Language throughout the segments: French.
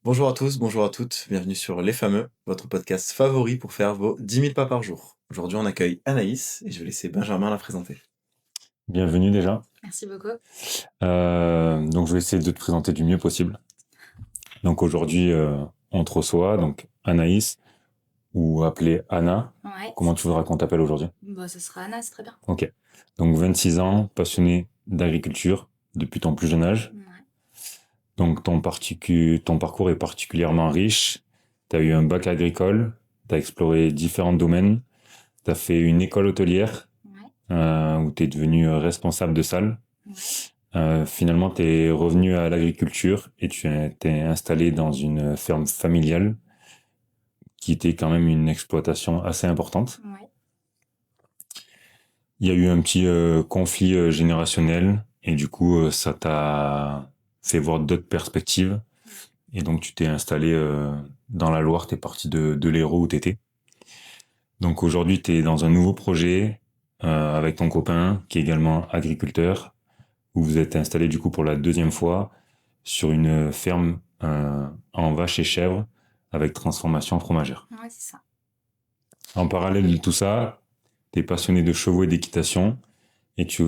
Bonjour à tous, bonjour à toutes, bienvenue sur Les Fameux, votre podcast favori pour faire vos 10 000 pas par jour. Aujourd'hui, on accueille Anaïs et je vais laisser Benjamin la présenter. Bienvenue déjà. Merci beaucoup. Donc je vais essayer de te présenter du mieux possible. Donc aujourd'hui, on te reçoit, donc Anaïs, ou appelée Anna. Ouais. Comment tu voudras qu'on t'appelle aujourd'hui? Bon, ça sera Anna, c'est très bien. Ok. Donc 26 ans, passionnée d'agriculture depuis ton plus jeune âge. Ouais. Donc ton parcours est particulièrement riche. Tu as eu un bac agricole, tu as exploré différents domaines, tu as fait une école hôtelière Ouais. où tu es devenu responsable de salle. Ouais. Finalement, tu es revenu à l'agriculture et t'es installé dans une ferme familiale qui était quand même une exploitation assez importante. Ouais. Il y a eu un petit conflit générationnel et du coup, ça t'a fait voir d'autres perspectives. Et donc, tu t'es installé dans la Loire, t'es parti de l'Hérault où t'étais. Donc aujourd'hui, t'es dans un nouveau projet avec ton copain qui est également agriculteur, où vous êtes installé du coup pour la deuxième fois sur une ferme en vaches et chèvres avec transformation fromagère. Ouais, c'est ça. En parallèle de tout ça, tu es passionné de chevaux et d'équitation et tu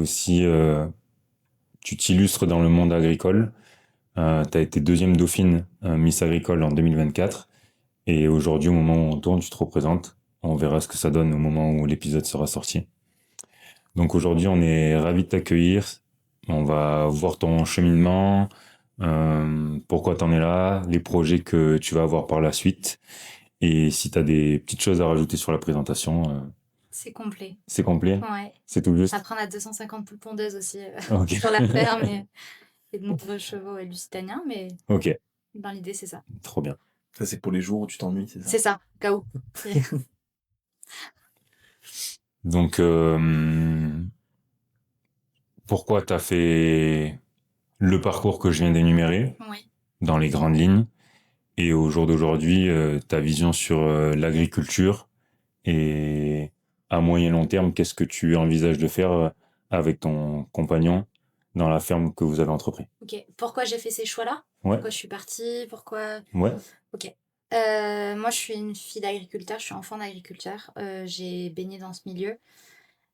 t'illustres dans le monde agricole. Tu as été deuxième dauphine Miss Agricole en 2024 et aujourd'hui, au moment où on tourne, tu te représentes. On verra ce que ça donne au moment où l'épisode sera sorti. Donc aujourd'hui, on est ravis de t'accueillir. On va voir ton cheminement, pourquoi t'en es là, les projets que tu vas avoir par la suite. Et si tu as des petites choses à rajouter sur la présentation, C'est complet. c'est complet, Ouais. c'est tout juste. Après, on a 250 poules pondeuses aussi Ok. sur la ferme et de nombreux chevaux lusitaniens, mais Ok, dans l'idée, c'est ça. trop bien. Ça, c'est pour les jours où tu t'ennuies, c'est ça? C'est ça, KO. Donc, pourquoi tu as fait le parcours que je viens d'énumérer Oui. dans les grandes lignes et au jour d'aujourd'hui, ta vision sur l'agriculture et à moyen long terme, qu'est-ce que tu envisages de faire avec ton compagnon dans la ferme que vous avez entrepris? Ok. Pourquoi j'ai fait ces choix-là? Ouais, Pourquoi je suis partie? Pourquoi... ouais, Ok. Moi, je suis une fille d'agriculteur, je suis enfant d'agriculteur. J'ai baigné dans ce milieu.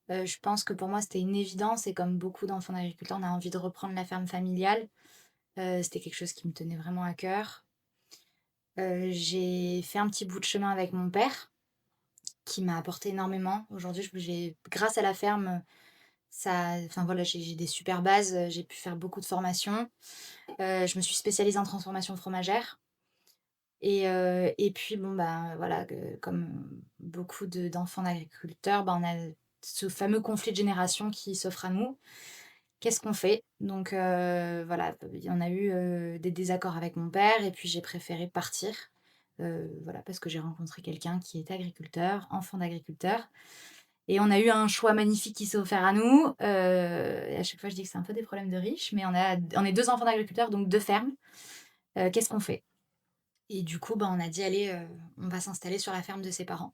Je pense que pour moi, c'était une évidence et comme beaucoup d'enfants d'agriculteurs, on a envie de reprendre la ferme familiale. C'était quelque chose qui me tenait vraiment à cœur. J'ai fait un petit bout de chemin avec mon père qui m'a apporté énormément. Aujourd'hui, grâce à la ferme, enfin voilà, j'ai des super bases. J'ai pu faire beaucoup de formations. Je me suis spécialisée en transformation fromagère. Et puis, bon, bah, voilà, comme beaucoup d'enfants d'agriculteurs, bah, on a ce fameux conflit de génération qui s'offre à nous. Qu'est-ce qu'on fait? Donc, voilà, il y en a eu des désaccords avec mon père, et puis j'ai préféré partir. Voilà, parce que j'ai rencontré quelqu'un qui était agriculteur, enfant d'agriculteur. Et on a eu un choix magnifique qui s'est offert à nous. Et à chaque fois, je dis que c'est un peu des problèmes de riches, mais on est deux enfants d'agriculteurs, donc deux fermes. Qu'est-ce qu'on fait? Et du coup, bah, on a dit, allez, on va s'installer sur la ferme de ses parents.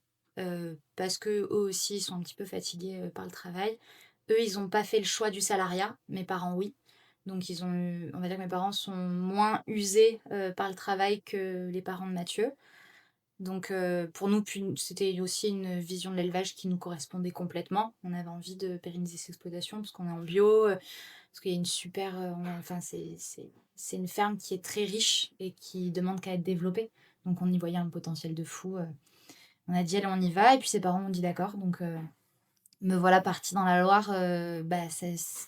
Parce que eux aussi, ils sont un petit peu fatigués par le travail. Eux, ils n'ont pas fait le choix du salariat. Mes parents, oui. Donc, on va dire que mes parents sont moins usés par le travail que les parents de Mathieu. Donc, pour nous, c'était aussi une vision de l'élevage qui nous correspondait complètement. On avait envie de pérenniser cette exploitation parce qu'on est en bio, parce qu'il y a une super. Enfin, c'est une ferme qui est très riche et qui demande qu'à être développée. Donc, on y voyait un potentiel de fou. On a dit, allez, on y va. Et puis, ses parents ont dit d'accord. Donc, me voilà partie dans la Loire. Bah,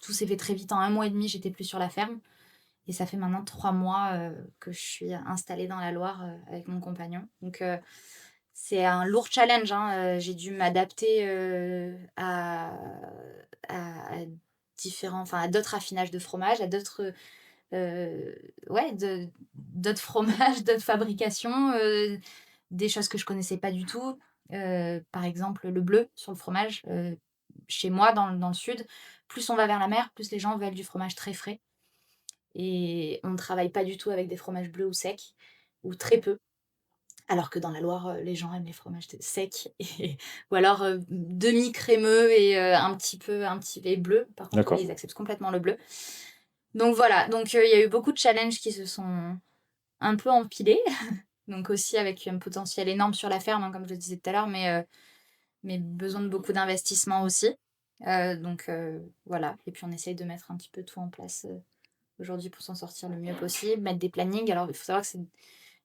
tout s'est fait très vite. En un mois et demi, j'étais plus sur la ferme. Et ça fait maintenant 3 mois que je suis installée dans la Loire avec mon compagnon. Donc, c'est un lourd challenge, hein. J'ai dû m'adapter à enfin, à d'autres affinages de fromage, à d'autres ouais, d'autres fromages, d'autres fabrications, des choses que je connaissais pas du tout. Par exemple, le bleu sur le fromage. Chez moi, dans le sud, plus on va vers la mer, plus les gens veulent du fromage très frais. Et on ne travaille pas du tout avec des fromages bleus ou secs, ou très peu. Alors que dans la Loire, les gens aiment les fromages secs ou alors demi-crémeux et un petit peu bleu. Par contre, d'accord. ils acceptent complètement le bleu. Donc voilà, donc il y a eu beaucoup de challenges qui se sont un peu empilé, donc aussi avec un potentiel énorme sur la ferme, hein, comme je le disais tout à l'heure, mais besoin de beaucoup d'investissement aussi. Donc voilà, et puis on essaye de mettre un petit peu tout en place aujourd'hui pour s'en sortir le mieux possible, mettre des plannings. Alors il faut savoir que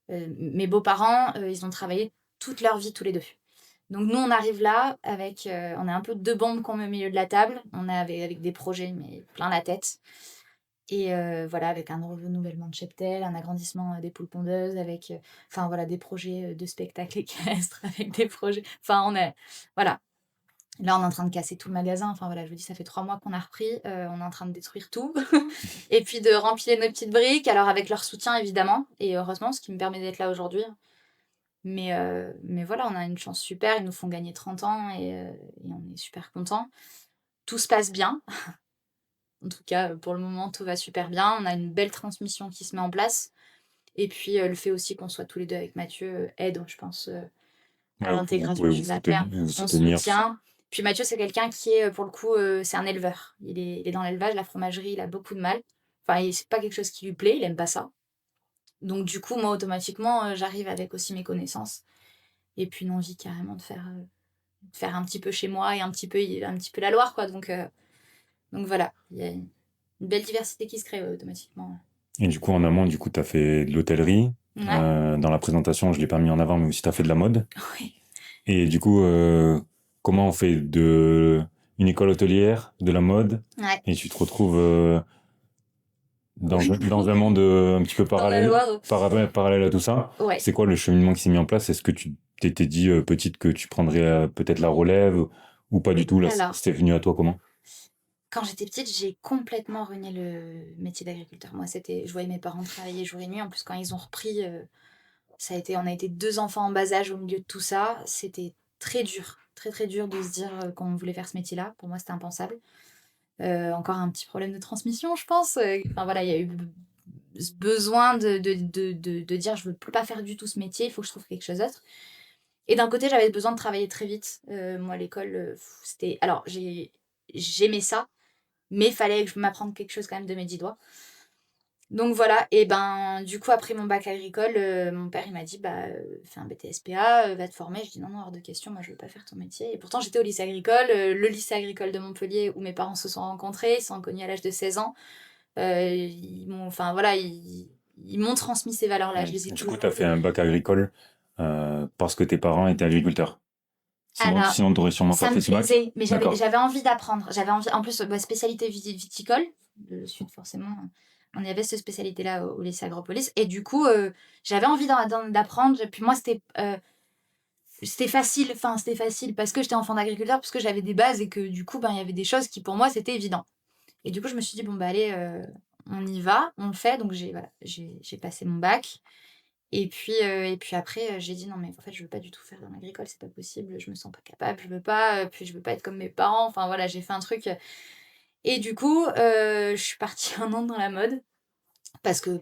mes beaux-parents, ils ont travaillé toute leur vie tous les deux. Donc nous, on arrive là avec, on est un peu deux bombes qu'on met au milieu de la table. On est avec des projets, mais plein la tête. Et voilà, avec un renouvellement de cheptel, un agrandissement des poules pondeuses, avec, enfin voilà, des projets de spectacles équestres, avec des projets. Enfin, voilà. Là, on est en train de casser tout le magasin. Enfin voilà, je vous dis, ça fait 3 mois qu'on a repris. On est en train de détruire tout. Et puis de remplir nos petites briques. Alors avec leur soutien, évidemment. Et heureusement, ce qui me permet d'être là aujourd'hui. Mais voilà, on a une chance super. Ils nous font gagner 30 ans et on est super contents. Tout se passe bien. En tout cas, pour le moment, tout va super bien. On a une belle transmission qui se met en place. Et puis, le fait aussi qu'on soit tous les deux avec Mathieu aide, je pense, à Ouais, vous l'intégration pouvez de la ferme. vous On soutenir. soutient. Puis Mathieu, c'est quelqu'un qui est, pour le coup, c'est un éleveur. Il est dans l'élevage, la fromagerie, il a beaucoup de mal. Enfin, c'est pas quelque chose qui lui plaît, il aime pas ça. Donc, du coup, moi, automatiquement, j'arrive avec aussi mes connaissances. Et puis, une envie carrément de faire un petit peu chez moi et un petit peu la Loire, quoi. Donc voilà, il y a une belle diversité qui se crée automatiquement. Et du coup, en amont, du coup, tu as fait de l'hôtellerie. Ouais, Dans la présentation, je l'ai pas mis en avant, mais aussi tu as fait de la mode. oui. Et du coup, comment on fait de une école hôtelière, de la mode, Ouais. et tu te retrouves Oui. dans un monde un petit peu Dans la Loire. parallèle à tout ça. Ouais. C'est quoi le cheminement qui s'est mis en place? Est-ce que tu t'étais dit petite que tu prendrais peut-être la relève ou pas du tout là, Alors, c'était venu à toi comment? quand j'étais petite, j'ai complètement ruiné le métier d'agriculteur. Moi, je voyais mes parents travailler jour et nuit. En plus, quand ils ont repris, on a été deux enfants en bas âge au milieu de tout ça. C'était très dur, très très dur de se dire qu'on voulait faire ce métier-là. Pour moi, c'était impensable. Encore un petit problème de transmission, je pense. Enfin voilà, il y a eu ce besoin de dire je veux plus pas faire du tout ce métier, il faut que je trouve quelque chose d'autre. Et d'un côté, j'avais besoin de travailler très vite. Moi, l'école, c'était. Alors, j'aimais ça, mais il fallait que je m'apprenne quelque chose quand même de mes 10 doigts. Donc voilà, et ben du coup, après mon bac agricole, mon père il m'a dit bah fais un BTSPA, va te former. Je dis non, non, hors de question, moi je veux pas faire ton métier. Et pourtant, j'étais au lycée agricole, le lycée agricole de Montpellier où mes parents se sont rencontrés, ils se sont connus à l'âge de 16 ans. Enfin voilà, ils m'ont transmis ces valeurs-là, je les ai Du coup, toujours tu as fait eues. un bac agricole parce que tes parents étaient agriculteurs. Alors, Sinon t'aurais sûrement pas ça me fait ce bac. plaisait, mais D'accord. j'avais envie d'apprendre. J'avais envie, en plus, spécialité viticole, le sud forcément, on y avait cette spécialité-là au lycée Agropolis. Et du coup, j'avais envie d'apprendre. Puis moi, c'était facile. Enfin, c'était facile parce que j'étais enfant d'agriculteur, parce que j'avais des bases et que du coup, ben, il y avait des choses qui pour moi, c'était évident. Et du coup, je me suis dit, bon, bah allez, on y va, on le fait. Donc, j'ai passé mon bac. Et puis après, j'ai dit non, mais en fait, je veux pas du tout faire dans l'agricole, c'est pas possible, je me sens pas capable, je veux pas, puis je veux pas être comme mes parents. Enfin voilà, j'ai fait un truc. Et du coup, je suis partie 1 an dans la mode. Parce que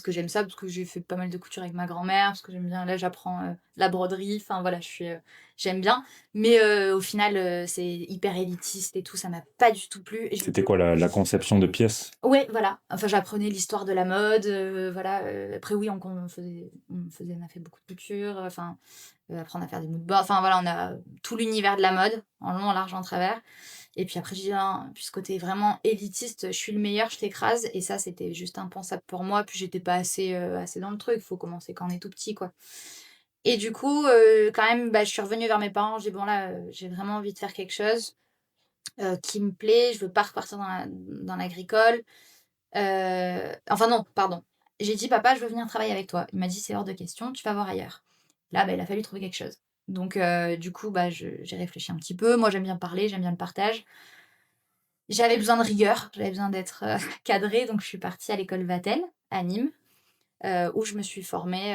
j'aime ça, parce que j'ai fait pas mal de couture avec ma grand-mère, parce que j'aime bien, là j'apprends la broderie, enfin voilà, j'aime bien. Mais au final, c'est hyper élitiste et tout, ça m'a pas du tout plu. C'était quoi la conception de pièces? Ouais, voilà. Enfin, j'apprenais l'histoire de la mode, voilà. Après, oui, on a fait beaucoup de couture, enfin, apprendre à faire des mood boards. Enfin, voilà, on a tout l'univers de la mode, en long, en large, en travers. Et puis après, j'ai dit, non, puis ce côté vraiment élitiste, je suis le meilleur, je t'écrase. Et ça, c'était juste impensable pour moi. Puis j'étais pas assez dans le truc. Faut commencer quand on est tout petit, quoi. Et du coup, quand même, bah, je suis revenue vers mes parents. J'ai dit, bon, là, j'ai vraiment envie de faire quelque chose qui me plaît. Je veux pas repartir dans l'agricole. Enfin non, pardon. J'ai dit: «Papa, je veux venir travailler avec toi». Il m'a dit: «C'est hors de question, tu vas voir ailleurs». Là, bah, il a fallu trouver quelque chose. Donc du coup, bah, j'ai réfléchi un petit peu. Moi, j'aime bien parler, j'aime bien le partage. J'avais besoin de rigueur, j'avais besoin d'être, cadrée, donc je suis partie à l'école Vatel, à Nîmes, où je me suis formée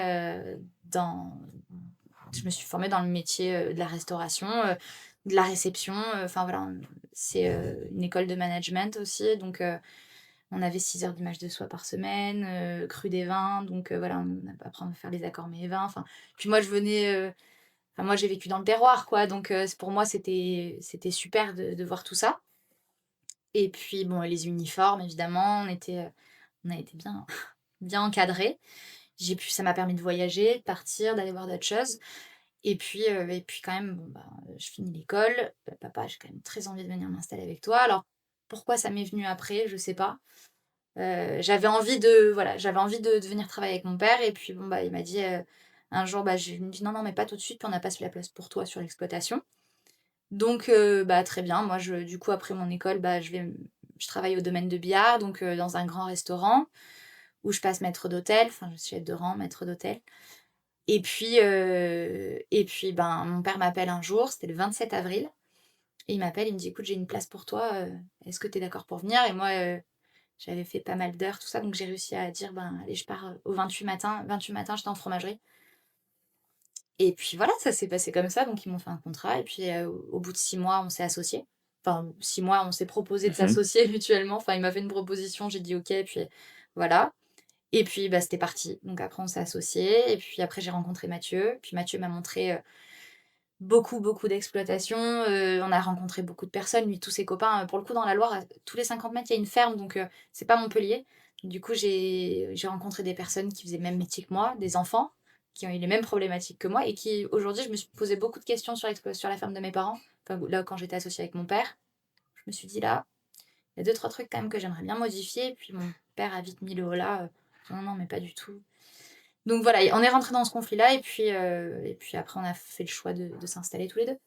dans le métier, de la restauration, de la réception, enfin voilà, c'est, une école de management aussi, donc on avait 6 heures d'image de soi par semaine, cru des vins, donc voilà, on a apprendre à faire les accords mets et vins, enfin puis moi je venais, enfin moi j'ai vécu dans le terroir quoi, donc pour moi c'était super de voir tout ça. Et puis bon, les uniformes évidemment, on a été bien bien encadrés. Ça m'a permis de voyager, de partir, d'aller voir d'autres choses. Et puis quand même, bon, bah, je finis l'école. Papa, j'ai quand même très envie de venir m'installer avec toi. Alors, pourquoi ça m'est venu après, je sais pas. J'avais envie de venir travailler avec mon père. Et puis bon, bah, il m'a dit un jour, bah, il me dit non, non, mais pas tout de suite, puis on n'a pas la place pour toi sur l'exploitation. Donc, bah, très bien. Moi, du coup, après mon école, bah, je travaille au domaine de billard, donc dans un grand restaurant où je passe maître d'hôtel. Enfin, je suis aide de rang, maître d'hôtel. Et puis, ben, mon père m'appelle un jour, c'était le 27 avril, et il m'appelle, il me dit: «Écoute, j'ai une place pour toi, est-ce que tu es d'accord pour venir?» Et moi, j'avais fait pas mal d'heures, tout ça, donc j'ai réussi à dire: «Ben, allez, je pars, au 28 matin». 28 matin, j'étais en fromagerie. Et puis voilà, ça s'est passé comme ça, donc ils m'ont fait un contrat, et puis, au bout de 6 mois, on s'est associés. Enfin, 6 mois, on s'est proposé de Mhm. s'associer mutuellement. Enfin, il m'a fait une proposition, j'ai dit: «OK», puis voilà. Et puis, bah, c'était parti. Donc après, on s'est associés, et puis après, j'ai rencontré Mathieu. Puis Mathieu m'a montré, beaucoup, beaucoup d'exploitation. On a rencontré beaucoup de personnes. Lui, tous ses copains, pour le coup, dans la Loire, tous les 50 mètres, il y a une ferme, donc c'est pas Montpellier. Du coup, j'ai rencontré des personnes qui faisaient le même métier que moi, des enfants qui ont eu les mêmes problématiques que moi, et qui, aujourd'hui, je me suis posé beaucoup de questions sur la ferme de mes parents. Enfin, là, quand j'étais associée avec mon père, je me suis dit: «Là, il y a deux trois trucs quand même que j'aimerais bien modifier». Et puis mon père a vite mis le holà, «Non, non, mais pas du tout». Donc voilà, on est rentrés dans ce conflit-là, et puis après, on a fait le choix de s'installer tous les deux.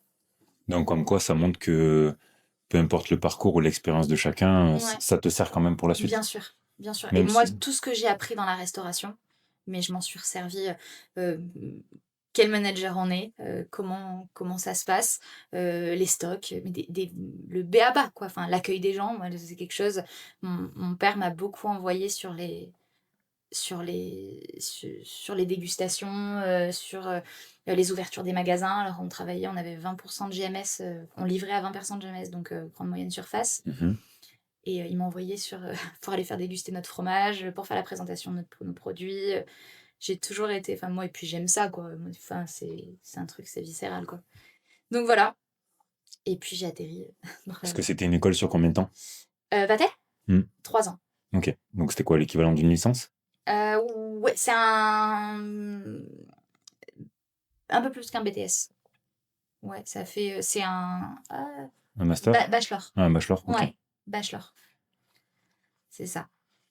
Donc, comme quoi, ça montre que peu importe le parcours ou l'expérience de chacun, Ouais, ça te sert quand même pour la bien suite. sûr, bien sûr. Et Même moi, si. tout ce que j'ai appris dans la restauration, mais je m'en suis resservie. euh, Quel manager on est, comment ça se passe, les stocks, mais le b.a.-ba, quoi. Enfin, l'accueil des gens, moi, c'est quelque chose. Mon père m'a beaucoup envoyé sur les dégustations, sur les ouvertures des magasins. Alors, on avait 20% de GMS, on livrait à 20% de GMS, donc grande moyenne surface. Mhm. Et il m'a envoyé pour aller faire déguster notre fromage, pour faire la présentation de nos produits. J'ai toujours été, enfin moi, et puis j'aime ça, quoi. Enfin, c'est un truc, c'est viscéral, quoi. Donc voilà. Et puis j'ai atterri dans Parce que c'était une école sur combien de temps? Vatel, Hmm. 3 ans. Ok. Donc, c'était quoi l'équivalent d'une licence? Ouais, c'est un peu plus qu'un BTS. Ouais, c'est un Un master? bachelor. Ah, un bachelor? Ok. Ouais, bachelor. C'est ça.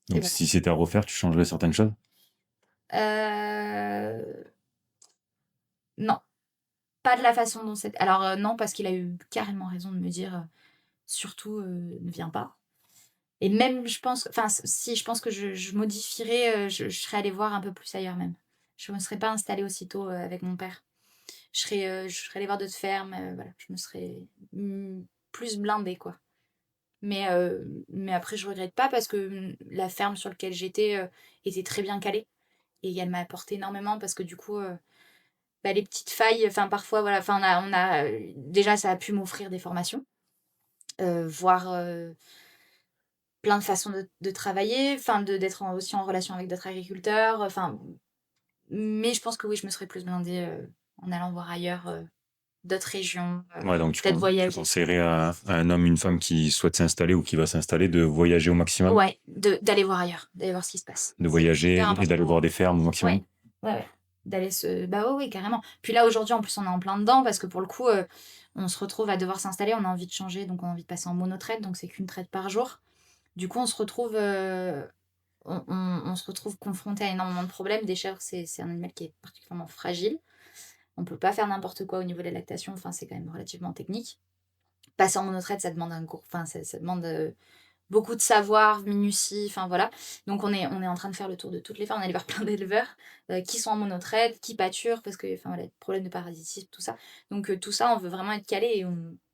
Et Donc, voilà. si c'était à refaire, tu changerais certaines choses? Euh, Non, pas de la façon dont c'est. Alors non, parce qu'il a eu carrément raison de me dire surtout ne viens pas. Et même, je pense, enfin, si, je pense que je modifierais, je serais allée voir un peu plus ailleurs même. Je me serais pas installée aussitôt avec mon père. Je serais allée voir d'autres fermes, voilà, je me serais plus blindée, quoi. Mais après, je regrette pas parce que la ferme sur laquelle j'étais était très bien calée. Et elle m'a apporté énormément parce que du coup, bah, les petites failles, enfin parfois, voilà, enfin déjà, ça a pu m'offrir des formations, voir plein de façons de travailler, enfin d'être aussi en relation avec d'autres agriculteurs, enfin. Mais je pense que oui, je me serais plus blindée en allant voir ailleurs, d'autres régions, Ouais, donc peut-être tu voyager. conseillerais à un homme, une femme qui souhaite s'installer ou qui va s'installer de voyager au maximum, Ouais, d'aller voir ailleurs, d'aller voir ce qui se passe. de C'est voyager hyper et d'aller important. voir des fermes au Ouais, maximum. ouais, ouais. Bah oui, oui, carrément. Puis là, aujourd'hui, en plus, on est en plein dedans parce que pour le coup, on se retrouve à devoir s'installer, on a envie de changer, donc on a envie de passer en monotraite, donc c'est qu'une traite par jour. Du coup, on se retrouve confronté à énormément de problèmes. Des chèvres, c'est un animal qui est particulièrement fragile. On peut pas faire n'importe quoi au niveau de la lactation, enfin, c'est quand même relativement technique. Passer en monotraite, ça demande un cours, enfin, ça demande beaucoup de savoir, minutie, enfin voilà. Donc on est en train de faire le tour de toutes les fermes, on est allé voir plein d'éleveurs qui sont en monotraite, qui pâturent, parce que, enfin voilà, problème de parasitisme, tout ça. Donc tout ça, on veut vraiment être calé, et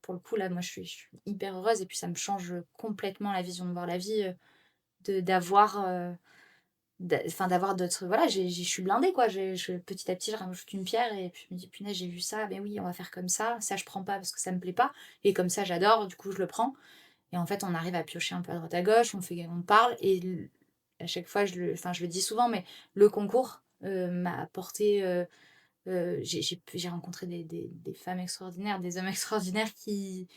pour le coup, là, moi, je suis hyper heureuse, et puis ça me change complètement la vision de voir la vie, d'avoir enfin d'avoir d'autres, voilà, je suis blindée, quoi. Petit à petit, je rajoute une pierre, et puis je me dis: punaise, j'ai vu ça, ben oui, on va faire comme ça je prends pas parce que ça me plaît pas, et comme ça j'adore, du coup je le prends. Et en fait, on arrive à piocher un peu à droite à gauche, on parle, et à chaque fois, je le dis souvent, mais le concours m'a apporté. J'ai rencontré des femmes extraordinaires, des hommes extraordinaires qui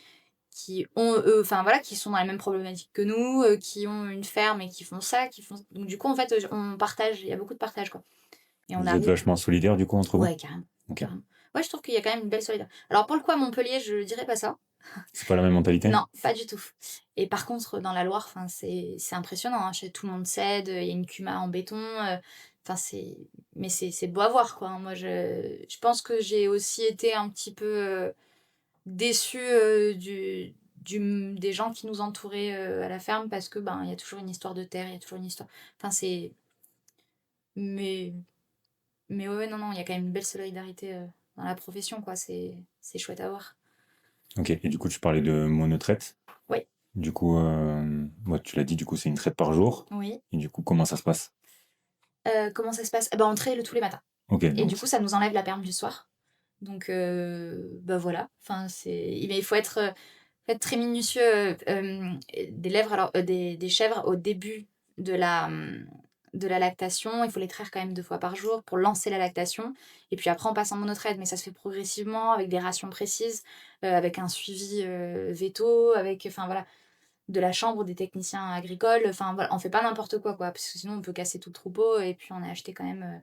ont, eux, enfin voilà, qui sont dans la même problématique que nous, qui ont une ferme et qui font ça, qui font. Donc du coup, en fait, on partage, il y a beaucoup de partage, quoi. Et on Vous êtes arrive. vachement solidaires, du coup, entre vous? Ouais, carrément. Ok. Carrément. Ouais, je trouve qu'il y a quand même une belle solidarité. Alors, pour le coup, à Montpellier, je dirais pas ça. C'est pas la même mentalité? Non, pas du tout. Et par contre, dans la Loire, enfin, c'est impressionnant, hein. Tout le monde s'aide, il y a une cuma en béton. Enfin, mais c'est beau à voir, quoi, hein. Moi, je pense que j'ai aussi été un petit peu déçue des gens qui nous entouraient à la ferme parce que ben il y a toujours une histoire de terre, il y a toujours une histoire. Enfin, c'est. Mais, mais ouais, non, il y a quand même une belle solidarité dans la profession, quoi. C'est chouette à voir. Ok. Et du coup, tu parlais de monotraite. Oui, Du coup, moi, tu l'as dit, du coup, c'est une traite par jour. oui. Et du coup, comment ça se passe? Comment ça se passe? Eh ben, on traite tous les matins. Ok, Et donc du coup, ça nous enlève la perme du soir. Donc, bah voilà. Enfin, mais il faut être très minutieux. Des lèvres, alors, des chèvres au début de la lactation, il faut les traire quand même 2 fois par jour pour lancer la lactation. Et puis après, on passe en monotraite, mais ça se fait progressivement avec des rations précises, avec un suivi veto, avec, enfin voilà, de la chambre des techniciens agricoles. Enfin voilà, on fait pas n'importe quoi, parce que sinon on peut casser tout le troupeau. Et puis on a acheté quand même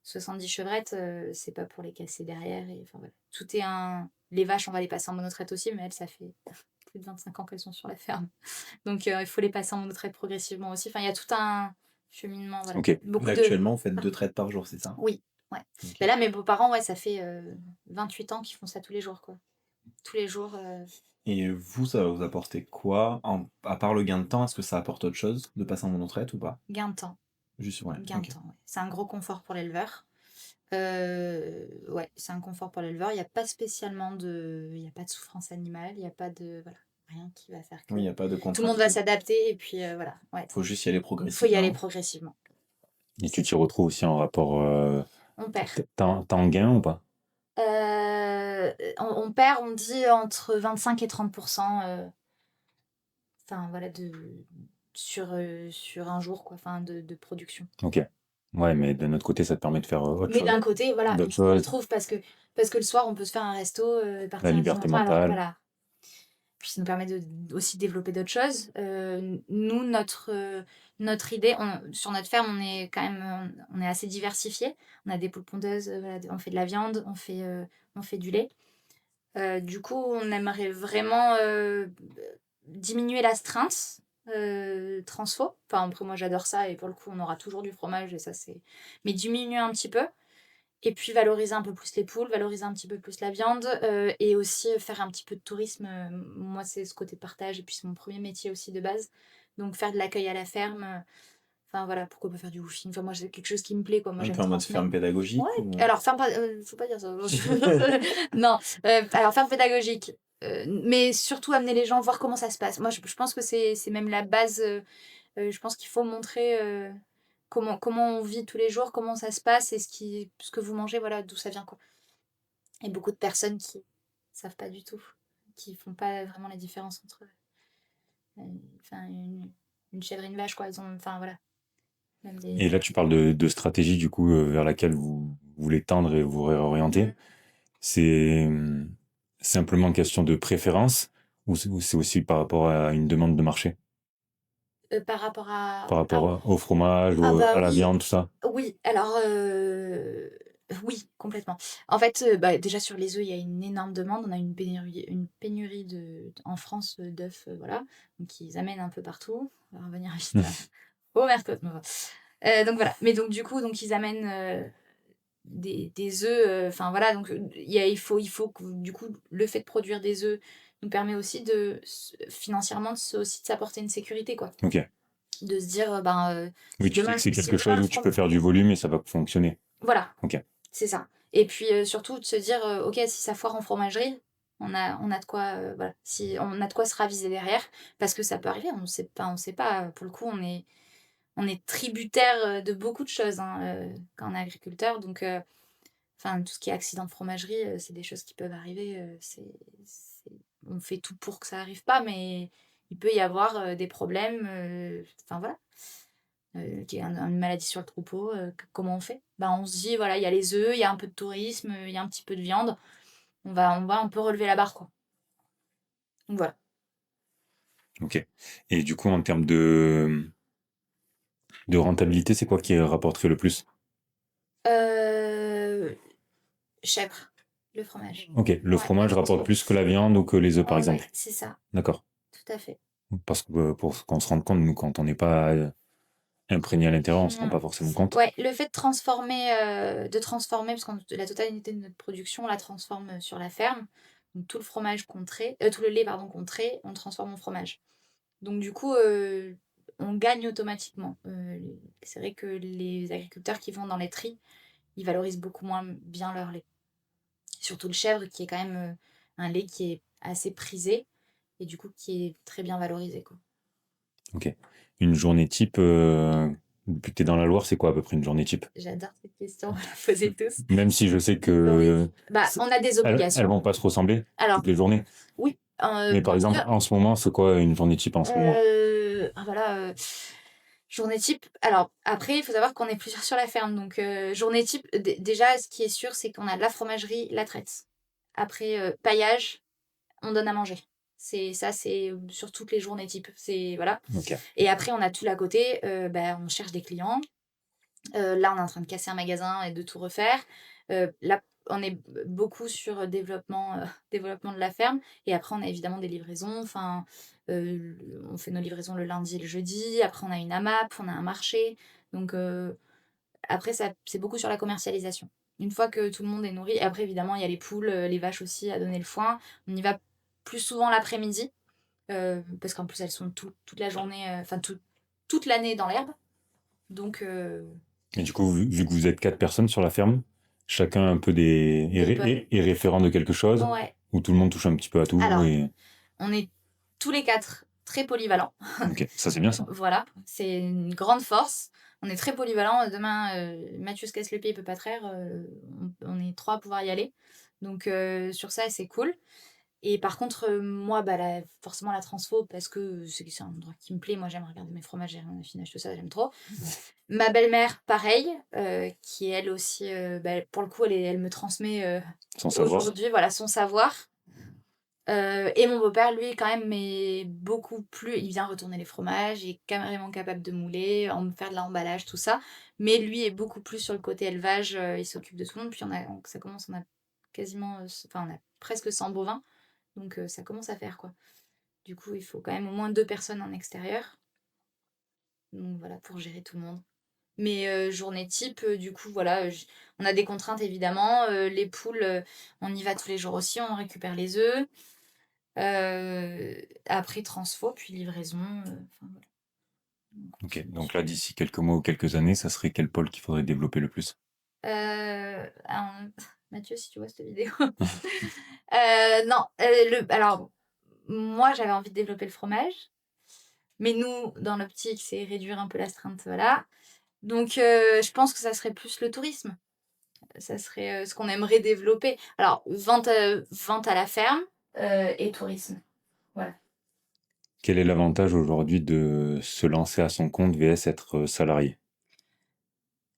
70 chevrettes, c'est pas pour les casser derrière. Et enfin voilà, tout est un. Les vaches, on va les passer en monotraite aussi, mais elles, ça fait plus de 25 ans qu'elles sont sur la ferme. Donc il faut les passer en monotraite progressivement aussi. Enfin, il y a tout un cheminement, voilà. Ok. Beaucoup Là, de. actuellement, vous faites 2 traites par jour, c'est ça? Oui, ouais. Ok. Mais là, mes beaux-parents, ouais, ça fait 28 ans qu'ils font ça tous les jours, quoi. Tous les jours. Et vous, ça va vous apporter quoi? À part le gain de temps, est-ce que ça apporte autre chose de passer en monotraite ou pas? Gain de temps. Juste, ouais, Gain de ok. temps, ouais. C'est un gros confort pour l'éleveur. Ouais, c'est un confort pour l'éleveur. Il n'y a pas spécialement de. Il n'y a pas de souffrance animale, il n'y a pas de. Voilà, rien qui va faire que. Oui, il n'y a pas de Tout le contrainte. monde va s'adapter et puis voilà. Ouais. Faut juste y aller Il faut y progressivement. aller progressivement. Et tu t'y retrouves aussi en rapport On perd. temps-gain ou pas? On perd, on dit, entre 25 et 30%. Enfin, voilà, sur un jour, quoi. Enfin, de production. Ok. Ouais, mais d'un autre côté, ça te permet de faire autre Mais chose. d'un côté, voilà, D'autres on se choses, retrouve parce que le soir, on peut se faire un resto, la partir un liberté temps. Alors, mentale. voilà. Puis ça nous permet aussi développer d'autres choses. Nous, notre idée, sur notre ferme, on est quand même on est assez diversifié. On a des poules pondeuses, voilà, on fait de la viande, on fait du lait. Du coup, on aimerait vraiment diminuer l'astreinte transfo. Enfin, après, moi, j'adore ça et pour le coup, on aura toujours du fromage et ça, c'est. Mais diminuer un petit peu. Et puis valoriser un peu plus les poules, valoriser un petit peu plus la viande et aussi faire un petit peu de tourisme. Moi, c'est ce côté partage et puis c'est mon premier métier aussi de base. Donc faire de l'accueil à la ferme. Enfin voilà, pourquoi pas faire du woofing. Enfin, moi, c'est quelque chose qui me plaît, quoi. Moi, Un j'aime peu en mode transmettre. ferme pédagogique Ouais, ou... alors faut pas dire ça. Non, alors ferme pédagogique. Mais surtout amener les gens, voir comment ça se passe. Moi, je pense que c'est même la base. Je pense qu'il faut montrer comment on vit tous les jours, comment ça se passe et ce que vous mangez, voilà, d'où ça vient, quoi. Et beaucoup de personnes qui savent pas du tout, qui font pas vraiment la différence entre enfin, une chèvre et une vache, quoi. Ils ont, enfin, voilà. Même Et là, tu parles de stratégie, du coup, vers laquelle vous voulez tendre et vous réorienter. C'est simplement une question de préférence ou c'est aussi par rapport à une demande de marché? Par rapport à... Par rapport au fromage, bah à la oui, viande, tout ça? oui, alors oui, complètement. En fait, bah, déjà sur les œufs, il y a une énorme demande. On a une pénurie en France d'œufs, voilà. Donc ils amènent un peu partout. On va revenir vite au mercato. Donc voilà. Mais donc du coup, donc ils amènent des œufs. Enfin voilà. Donc il faut que du coup le fait de produire des œufs nous permet aussi financièrement aussi de s'apporter une sécurité, quoi. Ok. De se dire Oui, si tu sais demain que c'est si quelque demain chose le où tu peux faire du volume et ça va fonctionner. voilà. Ok. C'est ça. Et puis surtout de se dire, ok, si ça foire en fromagerie, on a de quoi, voilà, si on a de quoi se raviser derrière, parce que ça peut arriver, on sait pas. Pour le coup, on est tributaire de beaucoup de choses, hein, quand on est agriculteur. Donc, enfin, tout ce qui est accident de fromagerie, c'est des choses qui peuvent arriver. On fait tout pour que ça arrive pas, mais il peut y avoir des problèmes. Enfin voilà. Qui est une maladie sur le troupeau, comment on fait? Bah, on se dit, voilà, il y a les œufs, il y a un peu de tourisme, il y a un petit peu de viande, on peut relever la barre, quoi. Donc voilà. Ok. Et du coup, en termes de rentabilité, c'est quoi qui rapporterait le plus? Chèvre, le fromage. Ok, le Ouais. fromage rapporte plus que la viande ou que les œufs, par Ouais, exemple. c'est ça, D'accord. tout à fait. Parce que pour qu'on se rende compte, nous, quand on n'est pas imprégné à l'intérieur, on se rend Mm. pas forcément compte. Ouais, le fait de transformer, parce que la totalité de notre production, on la transforme sur la ferme. Donc tout le fromage qu'on trait, tout le lait pardon qu'on trait, on le transforme en fromage. Donc du coup, on gagne automatiquement. C'est vrai que les agriculteurs qui vont dans les laiteries, ils valorisent beaucoup moins bien leur lait. Surtout le chèvre, qui est quand même un lait qui est assez prisé et du coup qui est très bien valorisé, quoi. Ok. Une journée type, depuis que tu es dans la Loire, c'est quoi à peu près une journée type? J'adore cette question, on la posez tous. Même si je sais Oui. que Bah, on a des elles obligations. vont pas se ressembler Alors, toutes les journées. oui, Mais par exemple, en ce moment, c'est quoi une journée type en ce moment? journée type. Alors, après, il faut savoir qu'on est plusieurs sur la ferme. Donc, journée type, déjà, ce qui est sûr, c'est qu'on a de la fromagerie, la traite. Après, paillage, on donne à manger. C'est ça, c'est sur toutes les journées type. C'est voilà. Ok. Et après, on a tout à côté. On cherche des clients. Là, on est en train de casser un magasin et de tout refaire. Là, on est beaucoup sur développement de la ferme. Et après, on a évidemment des livraisons. Enfin, on fait nos livraisons le lundi et le jeudi. Après, on a une AMAP, on a un marché. Donc, après, c'est beaucoup sur la commercialisation. Une fois que tout le monde est nourri, et après, évidemment, il y a les poules, les vaches aussi à donner le foin. On y va plus souvent l'après-midi, parce qu'en plus, elles sont toute la journée, toute l'année dans l'herbe. Donc, Et du coup, vu que vous êtes 4 personnes sur la ferme, chacun un peu est référent de quelque chose, ouais. où tout le monde touche un petit peu à tout. Alors, Et... on est tous les 4 très polyvalents. Ok, ça c'est bien ça. Voilà, c'est une grande force. On est très polyvalents. Demain, Mathieu se casse le pied, il peut pas traire. On est 3 à pouvoir y aller. Donc, sur ça, c'est cool. Et par contre, moi, forcément la transfo, parce que c'est un endroit qui me plaît. Moi, j'aime regarder mes fromages et mon affinage, tout ça, j'aime trop. Ma belle-mère, pareil, qui elle aussi, pour le coup, elle me transmet Sans savoir. aujourd'hui, voilà, son savoir. Et mon beau-père, lui, quand même, est beaucoup plus. Il vient retourner les fromages, il est carrément capable de mouler, faire de l'emballage, tout ça. Mais lui est beaucoup plus sur le côté élevage, il s'occupe de tout le monde. Puis ça commence, on a quasiment. On a presque 100 bovins, donc ça commence à faire, quoi. Du coup, il faut quand même au moins 2 personnes en extérieur. Donc voilà, pour gérer tout le monde. Mais journée type, du coup, voilà, on a des contraintes évidemment. Les poules, on y va tous les jours aussi, on récupère les œufs. Après transfo, puis livraison. Voilà. Ok, donc là, d'ici quelques mois ou quelques années, ça serait quel pôle qu'il faudrait développer le plus? Mathieu, si tu vois cette vidéo. Non, alors, moi, j'avais envie de développer le fromage. Mais nous, dans l'optique, c'est réduire un peu l'astreinte, voilà. Donc, je pense que ça serait plus le tourisme. Ça serait ce qu'on aimerait développer. Alors, vente à la ferme et tourisme. Voilà. Quel est l'avantage aujourd'hui de se lancer à son compte vs être salarié?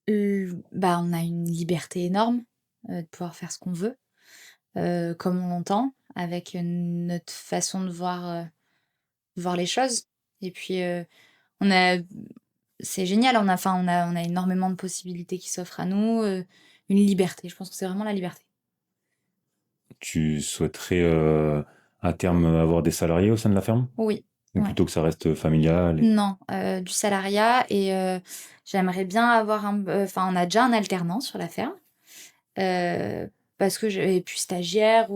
On a une liberté énorme de pouvoir faire ce qu'on veut, comme on l'entend, avec notre façon de voir les choses. Et puis, on a, c'est génial, on a énormément de possibilités qui s'offrent à nous, une liberté. Je pense que c'est vraiment la liberté. Tu souhaiterais à terme avoir des salariés au sein de la ferme? Oui. Ou Ouais. plutôt que ça reste familial? Non, du salariat et j'aimerais bien avoir on a déjà un alternant sur la ferme. Parce que et puis stagiaire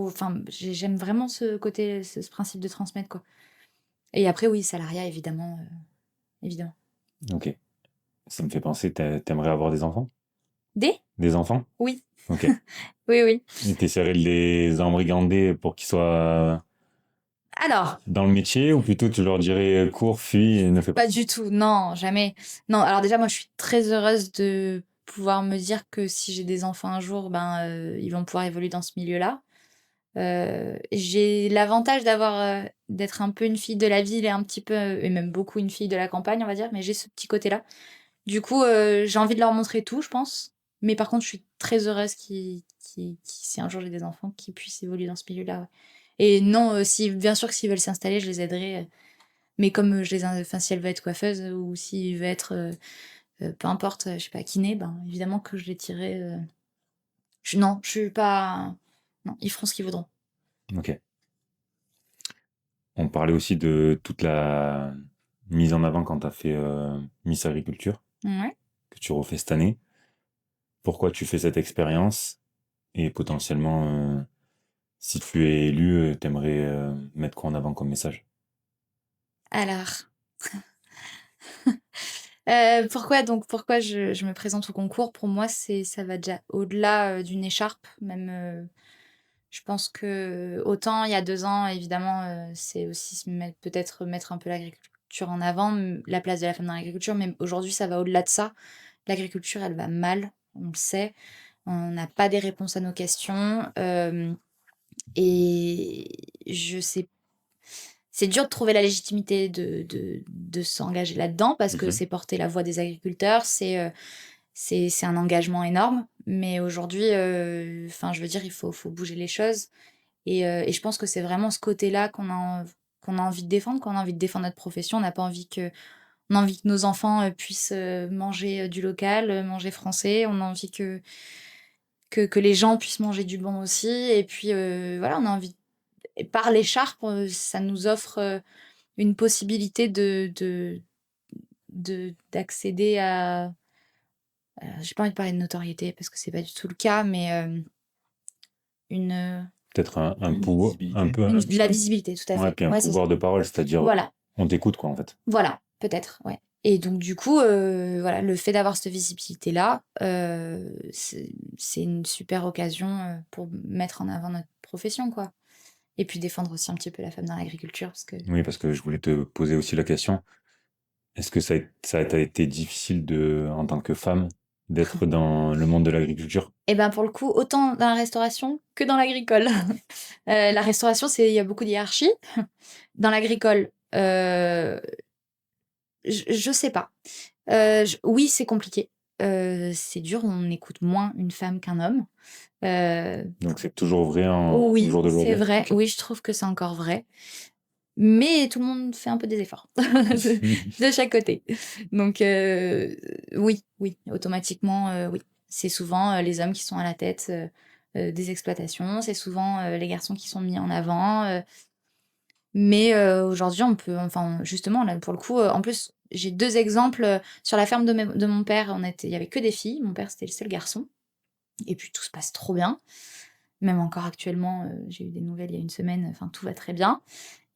j'aime vraiment ce côté, ce principe de transmettre, quoi. Et après oui, salariat évidemment, évidemment. Ok. Ça me fait penser, t'aimerais avoir des enfants? Des? Des enfants? Oui. Ok. Oui, oui. Et t'essaierais de les embrigander pour qu'ils soient Alors, dans le métier, ou plutôt tu leur dirais cours, fuis et ne fais pas? pas du tout, non, jamais. Non, alors déjà moi je suis très heureuse de pouvoir me dire que si j'ai des enfants un jour, ils vont pouvoir évoluer dans ce milieu-là. J'ai l'avantage d'être un peu une fille de la ville et un petit peu, et même beaucoup une fille de la campagne, on va dire, mais j'ai ce petit côté-là. Du coup, j'ai envie de leur montrer tout, je pense. Mais par contre, je suis très heureuse si un jour j'ai des enfants, qu'ils puissent évoluer dans ce milieu-là. Ouais. Et non, bien sûr que s'ils veulent s'installer, je les aiderai. Mais comme si elle veut être coiffeuse ou s'il veut être peu importe, je sais pas, kiné, ben, évidemment que je les tirerai, non, je suis pas non, ils feront ce qu'ils voudront. Ok. On parlait aussi de toute la mise en avant quand tu as fait Miss Agriculture, Ouais. que tu refais cette année. Pourquoi tu fais cette expérience? Et potentiellement, si tu es élu, t'aimerais mettre quoi en avant comme message? Alors, pourquoi je me présente au concours? Pour moi, ça va déjà au-delà, d'une écharpe, même, je pense que autant il y a 2 ans, évidemment, c'est aussi peut-être mettre un peu l'agriculture en avant, la place de la femme dans l'agriculture, mais aujourd'hui, ça va au-delà de ça. L'agriculture, elle va mal, on le sait. On n'a pas des réponses à nos questions, et je sais c'est dur de trouver la légitimité de s'engager là-dedans parce que Mhm. c'est porter la voix des agriculteurs, c'est un engagement énorme. Mais aujourd'hui, enfin, je veux dire, il faut bouger les choses. Et je pense que c'est vraiment ce côté-là qu'on a envie de défendre, qu'on a envie de défendre notre profession. On a envie que nos enfants puissent manger du local, manger français. On a envie que les gens puissent manger du bon aussi. Et puis voilà, on a envie. Et par l'écharpe, ça nous offre une possibilité d'accéder à. J'ai pas envie de parler de notoriété parce que c'est pas du tout le cas, mais une, Peut-être un Une pouvoir, un visibilité. peu, de la visibilité, tout à ouais, fait. puis un Ouais, c'est pouvoir de parole, c'est-à-dire voilà. on t'écoute, quoi, en fait. Voilà, peut-être, ouais. Et donc du coup, voilà, le fait d'avoir cette visibilité-là, c'est une super occasion, pour mettre en avant notre profession, quoi. Et puis défendre aussi un petit peu la femme dans l'agriculture parce que Oui, parce que je voulais te poser aussi la question. Est-ce que ça a été difficile en tant que femme, d'être dans le monde de l'agriculture? et ben, pour le coup, autant dans la restauration que dans l'agricole. La restauration, il y a beaucoup de hiérarchie. Dans l'agricole, je sais pas. Oui, c'est compliqué. C'est dur, on écoute moins une femme qu'un homme. Donc c'est toujours vrai au Oui, jour c'est d'aujourd'hui? vrai. Ok. Oui, je trouve que c'est encore vrai. Mais tout le monde fait un peu des efforts de chaque côté. Donc oui, oui, automatiquement, oui. C'est souvent, les hommes qui sont à la tête, des exploitations. C'est souvent, les garçons qui sont mis en avant, mais aujourd'hui, justement, là, pour le coup, en plus, j'ai 2 exemples, sur la ferme de mon père, il y avait que des filles. Mon père, c'était le seul garçon et puis tout se passe trop bien. Même encore actuellement, j'ai eu des nouvelles il y a une semaine, enfin tout va très bien.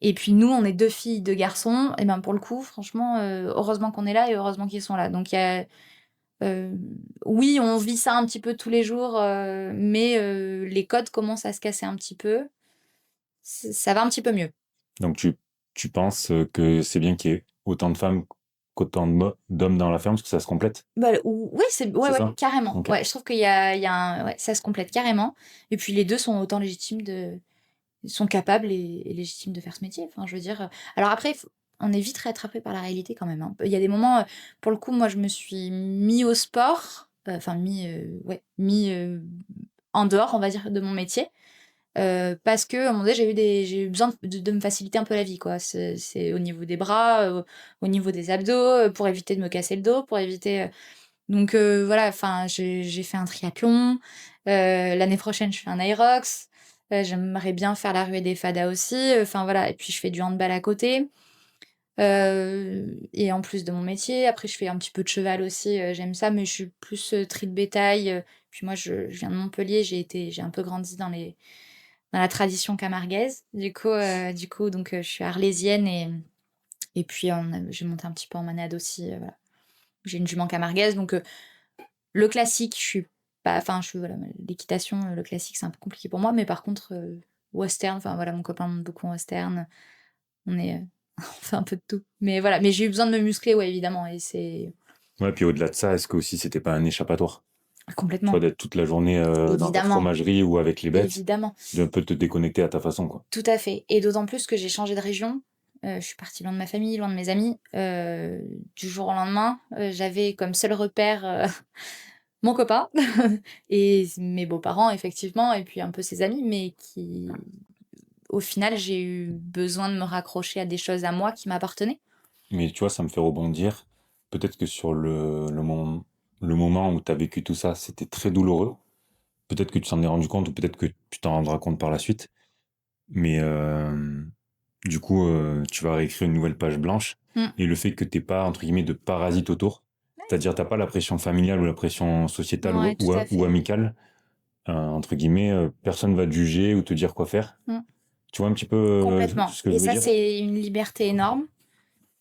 Et puis nous, on est 2 filles, 2 garçons et ben, pour le coup, franchement, heureusement qu'on est là et heureusement qu'ils sont là. Donc il y a, heu, oui, on vit ça un petit peu tous les jours, mais les codes commencent à se casser un petit peu. Ça va un petit peu mieux. Donc tu penses que c'est bien qu'il y ait autant de femmes qu'autant d'hommes dans la ferme, parce que ça se complète? Bah, oui, ouais, C'est ouais, ça? carrément. Ok. Ouais, je trouve qu'il y a ouais, ça se complète carrément et puis les 2 sont autant légitimes sont capables et légitimes de faire ce métier. Enfin, je veux dire, alors après, on est vite rattrapé par la réalité quand même, hein. Il y a des moments, pour le coup, moi, je me suis mis au sport, enfin ouais, en dehors, on va dire, de mon métier, parce qu'à un moment donné, j'ai eu besoin de me faciliter un peu la vie, quoi. C'est au niveau des bras, au niveau des abdos, pour éviter de me casser le dos, pour éviter, donc voilà, enfin, j'ai fait un triathlon. L'année prochaine, je fais un Aerox. J'aimerais bien faire la ruée des fadas aussi. Enfin voilà, et puis je fais du handball à côté. Et en plus de mon métier, après je fais un petit peu de cheval aussi. J'aime ça, mais je suis plus tri de bétail. Puis moi, je viens de Montpellier. J'ai un peu grandi dans la tradition camarguaise. Du coup, donc je suis arlésienne et puis j'ai monté un petit peu en manade aussi. Voilà. J'ai une jument camarguaise, donc le classique, je suis pas, enfin, voilà, l'équitation, le classique, c'est un peu compliqué pour moi, mais par contre, western, enfin voilà, mon copain monte beaucoup en western, on est, on fait un peu de tout. Mais voilà, mais j'ai eu besoin de me muscler, ouais, évidemment, et c'est Ouais, puis au-delà de ça, est-ce que aussi c'était pas un échappatoire? Tu vois, complètement, d'être toute la journée dans ta évidemment, fromagerie ou avec les bêtes, évidemment, d'un peu te déconnecter à ta façon, quoi. tout à fait. Et d'autant plus que j'ai changé de région. Je suis partie loin de ma famille, loin de mes amis. Du jour au lendemain, j'avais comme seul repère mon copain et mes beaux-parents, effectivement, et puis un peu ses amis, mais au final, j'ai eu besoin de me raccrocher à des choses à moi qui m'appartenaient. Mais tu vois, ça me fait rebondir. peut-être que sur le moment où tu as vécu tout ça, c'était très douloureux. Peut-être que tu t'en es rendu compte ou peut-être que tu t'en rendras compte par la suite. Mais du coup, tu vas réécrire une nouvelle page blanche. Mm. Et le fait que t'aies pas, entre guillemets, de parasite autour, c'est-à-dire t'as pas la pression familiale ou la pression sociétale Ouais, tout à ou fait. amicale, entre guillemets, personne va te juger ou te dire quoi faire. Mm. Tu vois un petit peu Complètement. ce que je Et veux ça, dire? c'est une liberté énorme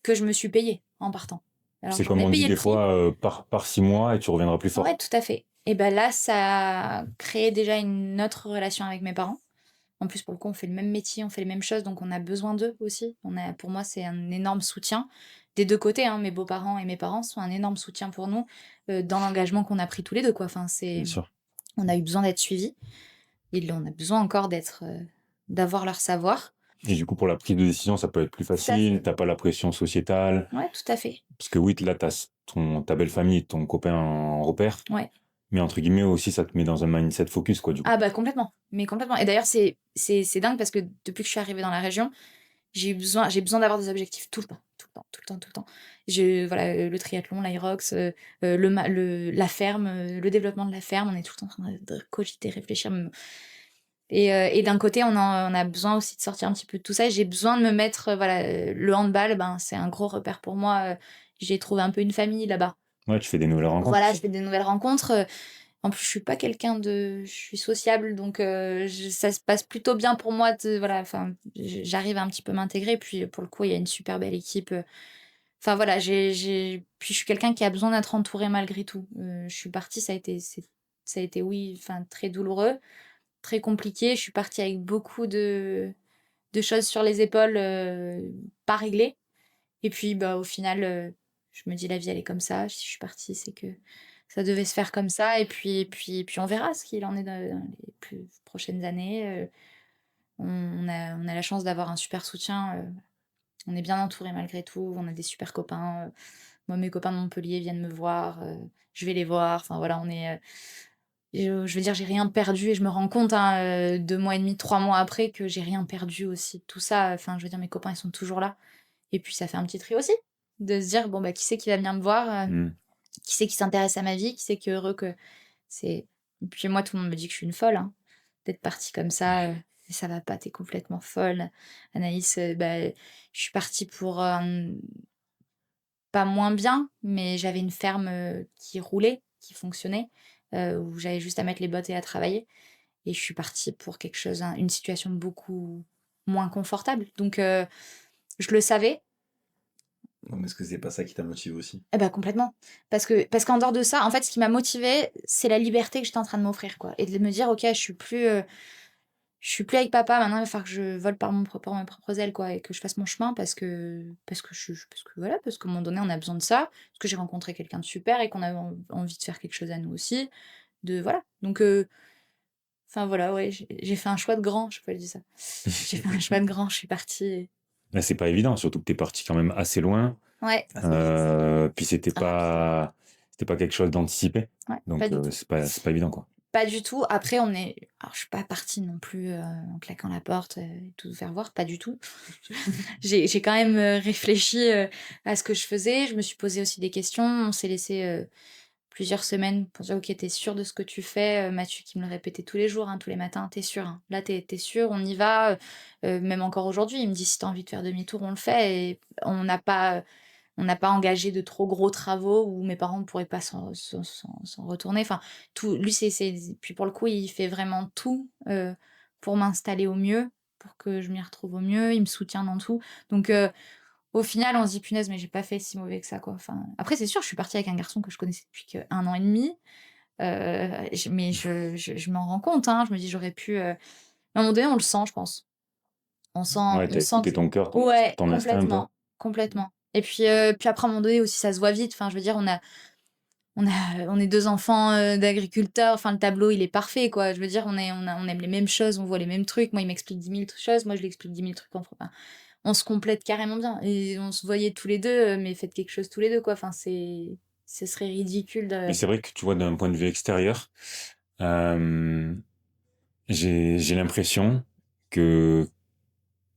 que je me suis payée en partant. Alors, C'est j'en comme ai on dit payé le des prix. fois, par 6 mois et tu reviendras plus fort. Ouais, tout à fait. Et ben là, ça a créé déjà une autre relation avec mes parents. En plus, pour le coup, on fait le même métier, on fait les mêmes choses, donc on a besoin d'eux aussi. Pour moi, c'est un énorme soutien des deux côtés, hein. Mes beaux-parents et mes parents sont un énorme soutien pour nous dans l'engagement qu'on a pris tous les deux, quoi. Enfin, Bien sûr. on a eu besoin d'être suivis. On a besoin encore d'avoir leur savoir. Et du coup, pour la prise de décision, ça peut être plus Tout à facile. fait. T'as pas la pression sociétale. Ouais, tout à fait. Parce que oui, là, t'as ta belle famille, ton copain en repère. Ouais. Mais entre guillemets aussi, ça te met dans un mindset focus, quoi, du coup. Ah bah complètement. Mais complètement. Et d'ailleurs, c'est dingue parce que depuis que je suis arrivée dans la région, j'ai besoin d'avoir des objectifs tout le temps, tout le temps, tout le temps, tout le temps. Voilà, le triathlon, l'Irox, la ferme, le développement de la ferme, on est tout le temps en train de cogiter, réfléchir. Et d'un côté, on a besoin aussi de sortir un petit peu de tout ça. Et j'ai besoin de me mettre, voilà, le handball, ben, c'est un gros repère pour moi. J'ai trouvé un peu une famille là-bas. Ouais, tu fais des nouvelles rencontres. Voilà, je fais des nouvelles rencontres. En plus, je suis pas quelqu'un je suis sociable, donc ça se passe plutôt bien pour moi. Voilà, enfin, j'arrive à un petit peu m'intégrer. Puis pour le coup, il y a une super belle équipe. Enfin voilà, puis je suis quelqu'un qui a besoin d'être entouré malgré tout. Je suis partie, ça a été oui, enfin très douloureux, très compliqué. Je suis partie avec beaucoup de choses sur les épaules, pas réglées. Et puis bah au final, je me dis la vie elle est comme ça. Si je suis partie, c'est que ça devait se faire comme ça. Et puis on verra ce qu'il en est dans les plus prochaines années. On a la chance d'avoir un super soutien. On est bien entouré malgré tout. On a des super copains. Moi, mes copains de Montpellier viennent me voir. Je vais les voir. Enfin voilà, on est. Je veux dire, j'ai rien perdu et je me rends compte, hein, 2 mois et demi, 3 mois après, que j'ai rien perdu aussi. Tout ça, enfin, je veux dire, mes copains, ils sont toujours là. Et puis, ça fait un petit tri aussi, de se dire, bon, bah, qui c'est qui va venir me voir, qui c'est qui s'intéresse à ma vie, qui c'est qui est heureux que c'est. Et puis, moi, tout le monde me dit que je suis une folle, hein, d'être partie comme ça. Mais ça va pas, t'es complètement folle. Anaïs, bah, je suis partie pour pas moins bien, mais j'avais une ferme qui roulait, qui fonctionnait, où j'avais juste à mettre les bottes et à travailler. Et je suis partie pour quelque chose, une situation beaucoup moins confortable. Donc, je le savais. Non, mais est-ce que c'est pas ça qui t'a motivé aussi? Eh ben, complètement. Parce qu'en dehors de ça, en fait, ce qui m'a motivée, c'est la liberté que j'étais en train de m'offrir, quoi. Et de me dire, ok, je suis plus avec papa, maintenant il va falloir que je vole par mes propres ailes, quoi, et que je fasse mon chemin parce qu'à un moment donné, on a besoin de ça, parce que j'ai rencontré quelqu'un de super et qu'on a envie de faire quelque chose à nous aussi. Voilà. Donc, enfin voilà, ouais, j'ai fait un choix de grand, je peux le dire ça. J'ai fait un choix de grand, je suis partie. Là, c'est pas évident, surtout que t'es parti quand même assez loin. Ouais, Puis c'était pas quelque chose d'anticipé. ouais, Donc pas du tout. c'est pas évident, quoi. Pas du tout. Après, alors, je suis pas partie non plus en claquant la porte et tout faire voir, pas du tout. J'ai quand même réfléchi à ce que je faisais. Je me suis posé aussi des questions. On s'est laissé plusieurs semaines pour dire, ok, t'es sûr de ce que tu fais? Mathieu qui me le répétait tous les jours, hein, tous les matins, t'es sûr, hein. Là, t'es sûr, on y va. Même encore aujourd'hui, il me dit, si t'as envie de faire demi-tour, on le fait. Et on n'a pas engagé de trop gros travaux où mes parents ne pourraient pas s'en retourner. Enfin, tout, lui, puis pour le coup, il fait vraiment tout pour m'installer au mieux, pour que je m'y retrouve au mieux. Il me soutient dans tout. Donc, au final, on se dit, punaise, mais j'ai pas fait si mauvais que ça, quoi. Enfin, après, c'est sûr, je suis partie avec un garçon que je connaissais depuis qu'1 an et demi. Mais je m'en rends compte, hein. Je me dis, j'aurais pu. À un moment donné, on le sent, je pense. Ouais, On t'as sent écouté ton cœur, Ouais, ton instinct un peu. complètement. Complètement. Et puis après, à un moment donné aussi, ça se voit vite. Enfin, je veux dire, on est deux enfants d'agriculteurs. Enfin, le tableau, il est parfait, quoi. Je veux dire, on aime les mêmes choses, on voit les mêmes trucs. Moi, il m'explique 10 000 choses. Moi, je lui explique 10 000 trucs. Enfin, on se complète carrément bien. Et on se voyait tous les deux, mais faites quelque chose tous les deux, quoi. Enfin, ce serait ridicule de. Mais c'est vrai que tu vois, d'un point de vue extérieur, euh, j'ai l'impression que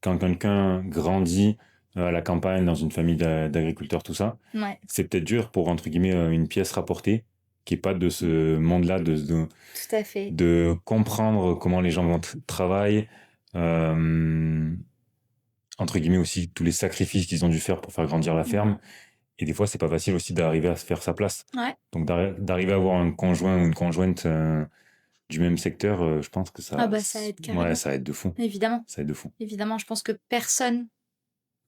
quand quelqu'un grandit à la campagne, dans une famille d'agriculteurs, tout ça, Ouais, c'est peut-être dur pour, entre guillemets, une pièce rapportée qui est pas de ce monde-là, tout à fait. de comprendre comment les gens travaillent, euh, entre guillemets aussi tous les sacrifices qu'ils ont dû faire pour faire grandir la ferme. Et des fois, c'est pas facile aussi d'arriver à se faire sa place. Ouais. Donc d'arriver à avoir un conjoint ou une conjointe du même secteur, je pense que Ah bah ça aide carrément. ouais, ça aide de fou. Évidemment. Ça aide de fou. Évidemment, je pense que personne,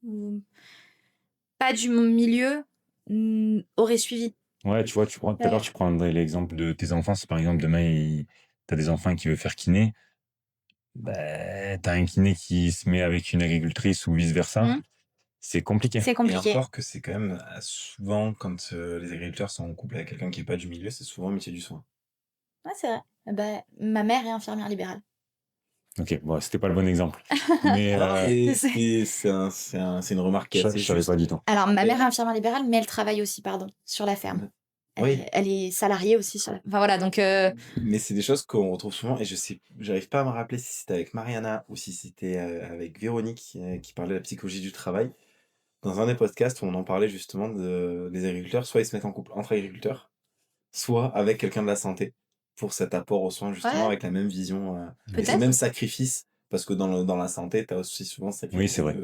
ou pas du milieu, aurait suivi. Ouais, tu vois, tout à l'heure, tu prendrais l'exemple de tes enfants. Si par exemple, demain, t'as des enfants qui veulent faire kiné, t'as un kiné qui se met avec une agricultrice ou vice-versa. C'est compliqué. C'est Et compliqué. encore que c'est quand même souvent, quand les agriculteurs sont en couple avec quelqu'un qui est pas du milieu, c'est souvent un métier du soin. Ouais, c'est vrai. Bah, ma mère est infirmière libérale. Ok, bon, c'était pas le bon exemple. Mais C'est une remarque qui est je assez savais juste. pas du tout. Alors, ma mère est infirmière libérale, mais elle travaille aussi, pardon, sur la ferme. Oui. Elle est salariée aussi sur la... Enfin voilà, donc... Mais c'est des choses qu'on retrouve souvent, et j'arrive pas à me rappeler si c'était avec Mariana ou si c'était avec Véronique qui parlait de la psychologie du travail. Dans un des podcasts où on en parlait justement des agriculteurs, soit ils se mettent en couple entre agriculteurs, soit avec quelqu'un de la santé, pour cet apport aux soins justement, Ouais. avec la même vision et Peut-être. ce même sacrifice, parce que dans la santé, tu as aussi souvent ce Oui, sacrifice c'est vrai.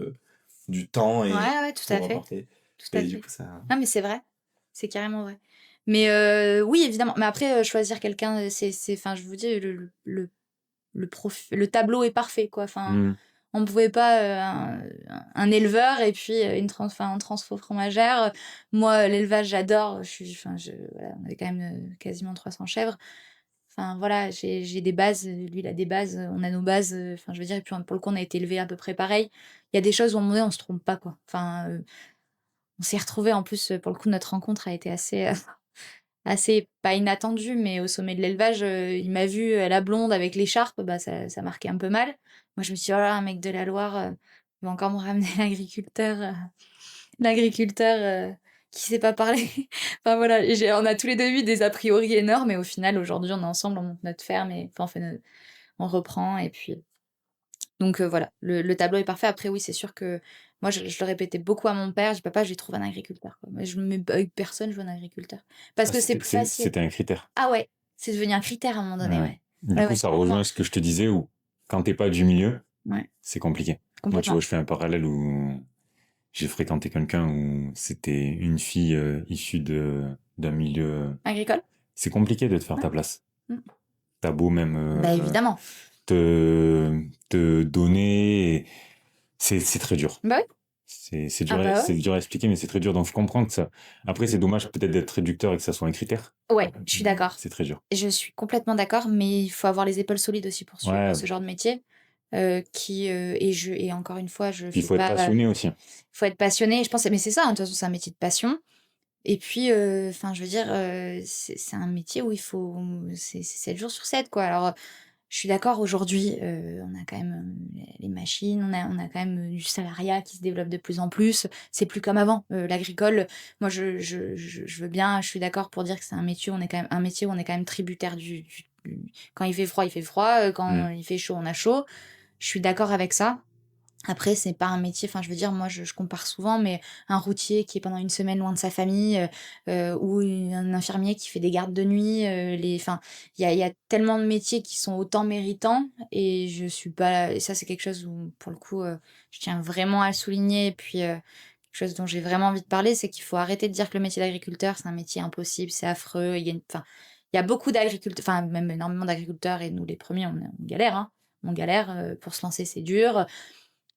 du temps et Ouais, tout à pour fait. apporter. Tout à Et fait. du coup, ça... Non, mais c'est vrai. C'est carrément vrai. Mais oui, évidemment. Mais après, choisir quelqu'un, enfin, je vous dis, le tableau est parfait, quoi. Enfin, on ne pouvait pas un éleveur et puis un transfo fromagère. Moi, l'élevage, j'adore. Voilà, on avait quand même quasiment 300 chèvres. Enfin, voilà, j'ai des bases. Lui, il a des bases. On a nos bases. Enfin, je veux dire, et puis pour le coup, on a été élevés à peu près pareil. Il y a des choses où on se trompe pas, quoi. Enfin, on s'est retrouvés, en plus, pour le coup, notre rencontre a été assez pas inattendue, mais au sommet de l'élevage, il m'a vue, la blonde avec l'écharpe, bah ça marquait un peu mal. Moi, je me suis dit: «Oh là là, un mec de la Loire, il va encore me ramener l'agriculteur, qui sait pas parler». Enfin voilà, et on a tous les 2 eu des a priori énormes, et au final, aujourd'hui, on est ensemble, on monte notre ferme, et enfin, on reprend, et puis donc voilà, le tableau est parfait. Après oui, c'est sûr que moi je le répétais beaucoup à mon père, je dis: «Papa, je vais trouver un agriculteur, quoi. Moi je me mets avec personne, je veux un agriculteur». Parce que c'est plus facile. C'était un critère. Ah ouais, c'est devenu un critère à un moment donné, ouais. Du Ouais, coup, ouais, ça rejoint ce que je te disais, où quand t'es pas du milieu, ouais, c'est compliqué. Moi, tu complètement. vois, je fais un parallèle où j'ai fréquenté quelqu'un où c'était une fille issue d'un milieu. Agricole? C'est compliqué de te faire Ouais. ta place. Mmh. T'as beau même Bah évidemment. te donner, c'est très dur. Bah oui. C'est dur, Ah bah ouais. c'est dur à expliquer, mais c'est très dur. Donc je comprends que ça. Après, c'est dommage peut-être d'être réducteur et que ça soit un critère. Ouais, je suis d'accord. C'est très dur. Je suis complètement d'accord, mais il faut avoir les épaules solides aussi pour suivre Ouais. ce genre de métier. Et encore une fois, je Puis il fais faut être pas... passionné aussi. faut être passionné, je pense, mais c'est ça, hein, de toute façon, c'est un métier de passion. Et puis, enfin, je veux dire, c'est un métier où il faut... C'est 7 jours sur 7, quoi. Alors, je suis d'accord, aujourd'hui, on a quand même les machines, on a quand même du salariat qui se développe de plus en plus. C'est plus comme avant. L'agricole, moi, je veux bien, je suis d'accord pour dire que c'est un métier où on est quand même, tributaire quand il fait froid, il fait froid. Quand il fait chaud, on a chaud. Je suis d'accord avec ça. Après, c'est pas un métier, enfin, je veux dire, moi, je compare souvent, mais un routier qui est pendant une semaine loin de sa famille, ou un infirmier qui fait des gardes de nuit, enfin, il y a tellement de métiers qui sont autant méritants, et je suis pas, et ça, c'est quelque chose où, pour le coup, je tiens vraiment à le souligner, et puis, quelque chose dont j'ai vraiment envie de parler, c'est qu'il faut arrêter de dire que le métier d'agriculteur, c'est un métier impossible, c'est affreux, enfin, il y a beaucoup d'agriculteurs, enfin, même énormément d'agriculteurs, et nous, les premiers, on galère, hein. On galère, pour se lancer, c'est dur.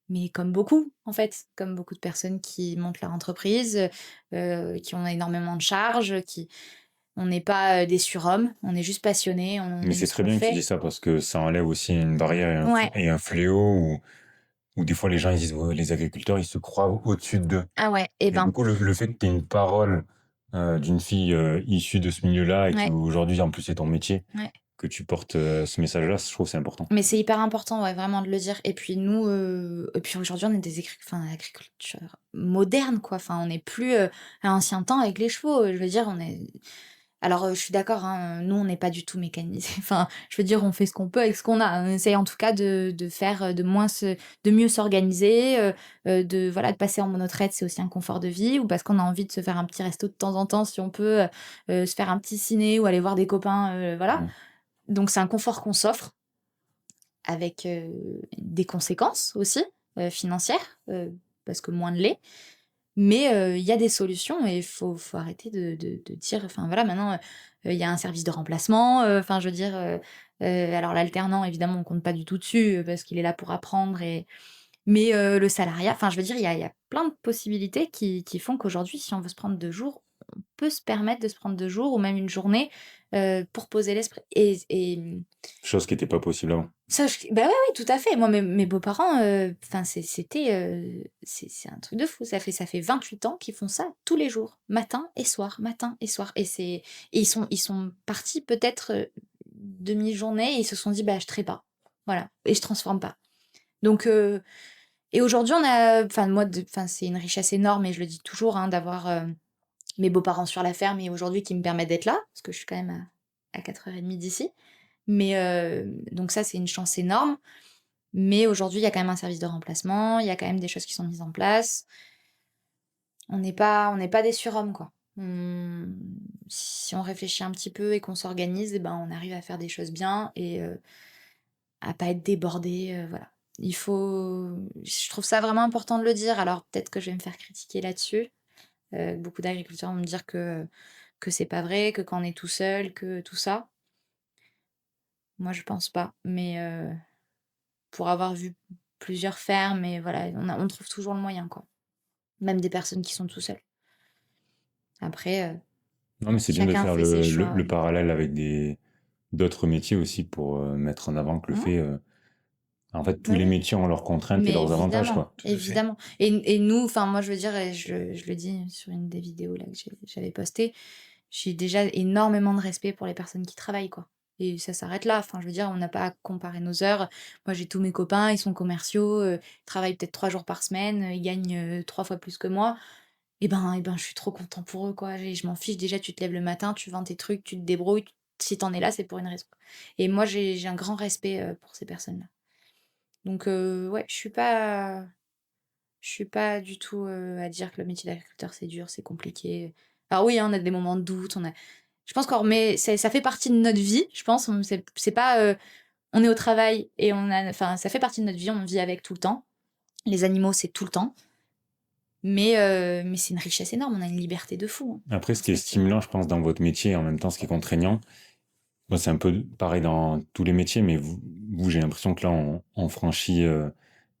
Mais comme beaucoup, en fait, comme beaucoup de personnes qui montent leur entreprise, qui ont énormément de charges, on n'est pas des surhommes, on est juste passionnés, on Mais aime c'est ce très qu'on bien que tu fait. dis ça parce que ça enlève aussi une barrière Ouais. et un fléau où des fois les gens ils disent ouais, les agriculteurs ils se croient au-dessus d'eux. Ah ouais, et Et du coup, le fait que tu aies une parole d'une fille issue de ce milieu-là et qui ouais, aujourd'hui en plus c'est ton métier, ouais. que tu portes ce message-là, je trouve que c'est important. Mais c'est hyper important, ouais, vraiment de le dire. Et puis nous, et puis aujourd'hui, on est des agriculteurs modernes, quoi. Enfin, on n'est plus à l'ancien temps avec les chevaux. Je veux dire, Alors, je suis d'accord, hein, nous, on n'est pas du tout mécanisés. Enfin, je veux dire, on fait ce qu'on peut avec ce qu'on a. On essaye en tout cas de faire, de mieux s'organiser, de passer en mono-retraite, c'est aussi un confort de vie ou parce qu'on a envie de se faire un petit resto de temps en temps, si on peut, se faire un petit ciné ou aller voir des copains, voilà. Mmh. Donc c'est un confort qu'on s'offre avec, des conséquences aussi, financières, parce que moins de lait. Mais il y a des solutions et il faut arrêter de dire enfin voilà maintenant, il y a un service de remplacement, enfin je veux dire, alors l'alternant évidemment on compte pas du tout dessus, parce qu'il est là pour apprendre mais le salariat, enfin je veux dire il y a plein de possibilités qui font qu'aujourd'hui si on veut se prendre 2 jours, on peut se permettre de se prendre 2 jours ou même une journée, pour poser l'esprit Chose qui était pas possible avant. ça, bah, ouais, ouais, tout à fait. Moi, mes beaux-parents, enfin, c'est un truc de fou. Ça fait 28 ans qu'ils font ça tous les jours, matin et soir. Et ils sont partis peut-être demi-journée et ils se sont dit, bah, je trie pas. Voilà. Et je transforme pas. Donc, et aujourd'hui, enfin, enfin, c'est une richesse énorme et je le dis toujours, hein, d'avoir mes beaux-parents sur la ferme et aujourd'hui qui me permettent d'être là, parce que je suis quand même à 4h30 d'ici. Mais donc ça, c'est une chance énorme. Mais aujourd'hui, il y a quand même un service de remplacement, il y a quand même des choses qui sont mises en place. On n'est pas des surhommes, quoi. Si on réfléchit un petit peu et qu'on s'organise, eh ben, on arrive à faire des choses bien et à pas être débordé, voilà. Je trouve ça vraiment important de le dire. Alors peut-être que je vais me faire critiquer là-dessus. Beaucoup d'agriculteurs vont me dire que c'est pas vrai, que quand on est tout seul, que tout ça. Moi, je pense pas. Mais pour avoir vu plusieurs fermes et voilà, on trouve toujours le moyen, quoi. Même des personnes qui sont tout seuls. Après, Non, mais c'est bien de chacun faire fait ses le choix. parallèle avec d'autres métiers aussi pour mettre en avant que le Mmh, fait, en fait, tous bah les oui, métiers ont leurs contraintes et mais leurs avantages, évidemment, quoi. Tout à fait. évidemment. Et nous, enfin moi je veux dire, et je le dis sur une des vidéos là que j'avais postées, j'ai déjà énormément de respect pour les personnes qui travaillent, quoi. Et ça s'arrête là. Enfin, je veux dire, on n'a pas à comparer nos heures. Moi, j'ai tous mes copains, ils sont commerciaux, ils travaillent peut-être 3 jours par semaine, ils gagnent 3 fois plus que moi. Et ben, je suis trop content pour eux, quoi. Je m'en fiche. Déjà, tu te lèves le matin, tu vends tes trucs, tu te débrouilles. Si t'en es là, c'est pour une raison. Et moi, j'ai un grand respect pour ces personnes-là. Donc, ouais, je suis pas du tout à dire que le métier d'agriculteur, c'est dur, c'est compliqué. Alors oui, hein, on a des moments de doute. Je pense qu'on remet, ça fait partie de notre vie, je pense. C'est pas, on est au travail et enfin, ça fait partie de notre vie, on vit avec tout le temps. Les animaux, c'est tout le temps. Mais c'est une richesse énorme, on a une liberté de fou, hein. Après, ce qui est Ça, c'est... stimulant, je pense, dans votre métier et en même temps, ce qui est contraignant, moi, c'est un peu pareil dans tous les métiers, mais j'ai l'impression que là, on franchit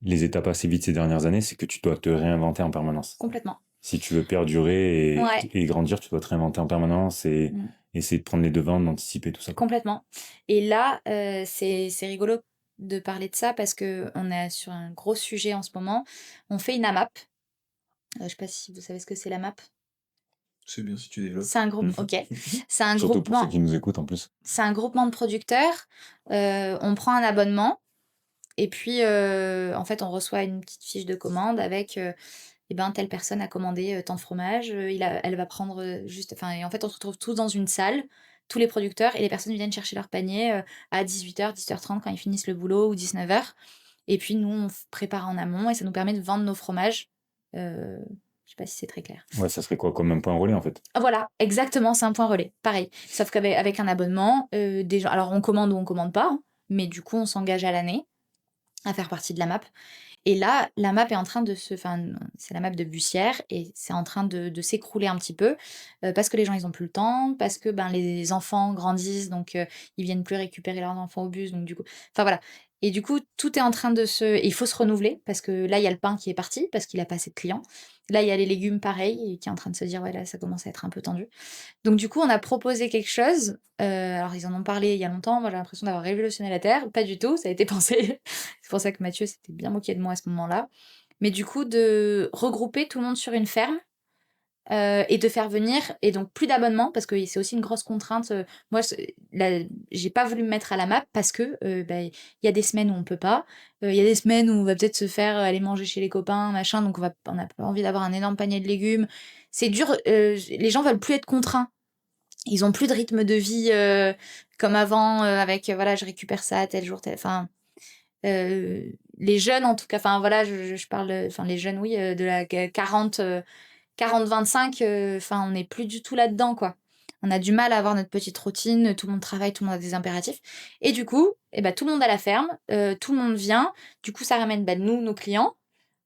les étapes assez vite ces dernières années, c'est que tu dois te réinventer en permanence. Complètement. Si tu veux perdurer Ouais. et grandir, tu dois te réinventer en permanence et Mm. essayer de prendre les devants, d'anticiper tout ça, quoi. Complètement. Et là, c'est rigolo de parler de ça parce que on est sur un gros sujet en ce moment. On fait une AMAP. Je sais pas si vous savez ce que c'est l'AMAP. C'est bien si tu développes. C'est un groupe, ok. C'est un Surtout pour ceux groupement, qui nous écoutent en plus. c'est un groupement de producteurs. On prend un abonnement et puis en fait on reçoit une petite fiche de commande avec eh ben telle personne a commandé tant de fromage. Elle va prendre juste, enfin et en fait on se retrouve tous dans une salle, tous les producteurs et les personnes viennent chercher leur panier à 18h, 18h30 quand ils finissent le boulot ou 19h. Et puis nous on prépare en amont et ça nous permet de vendre nos fromages. Je sais pas si c'est très clair. Ouais, ça serait quoi, comme un point relais, en fait? Ah, voilà, exactement, c'est un point relais, pareil. Sauf qu'avec un abonnement, des gens, alors on commande ou on commande pas, hein, mais du coup on s'engage à l'année à faire partie de la map. Et là, la map est en train enfin, c'est la map de Bussière et c'est en train de s'écrouler un petit peu parce que les gens ils ont plus le temps, parce que ben les enfants grandissent donc ils viennent plus récupérer leurs enfants au bus donc du coup, enfin voilà. Et du coup, tout est en train et il faut se renouveler parce que là il y a le pain qui est parti parce qu'il a pas assez de clients. Là il y a les légumes pareil et qui est en train de se dire ouais là ça commence à être un peu tendu. Donc du coup, on a proposé quelque chose. Alors ils en ont parlé il y a longtemps. Moi, j'ai l'impression d'avoir révolutionné la Terre. Pas du tout, ça a été pensé. C'est pour ça que Mathieu s'était bien moqué de moi à ce moment-là. Mais du coup, de regrouper tout le monde sur une ferme et de faire venir, et donc plus d'abonnements, parce que c'est aussi une grosse contrainte. Moi, j'ai pas voulu me mettre à la map parce que il y a des semaines où on peut pas. Il y a des semaines où on va peut-être se faire aller manger chez les copains, machin, donc on n'a pas envie d'avoir un énorme panier de légumes. C'est dur, les gens veulent plus être contraints. Ils ont plus de rythme de vie comme avant, avec voilà, je récupère ça tel jour, enfin, les jeunes en tout cas, enfin voilà, je parle, enfin les jeunes, oui, de la 40-25, enfin on n'est plus du tout là-dedans, quoi. On a du mal à avoir notre petite routine, tout le monde travaille, tout le monde a des impératifs. Et du coup, tout le monde à la ferme, tout le monde vient. Du coup, ça ramène nous, nos clients.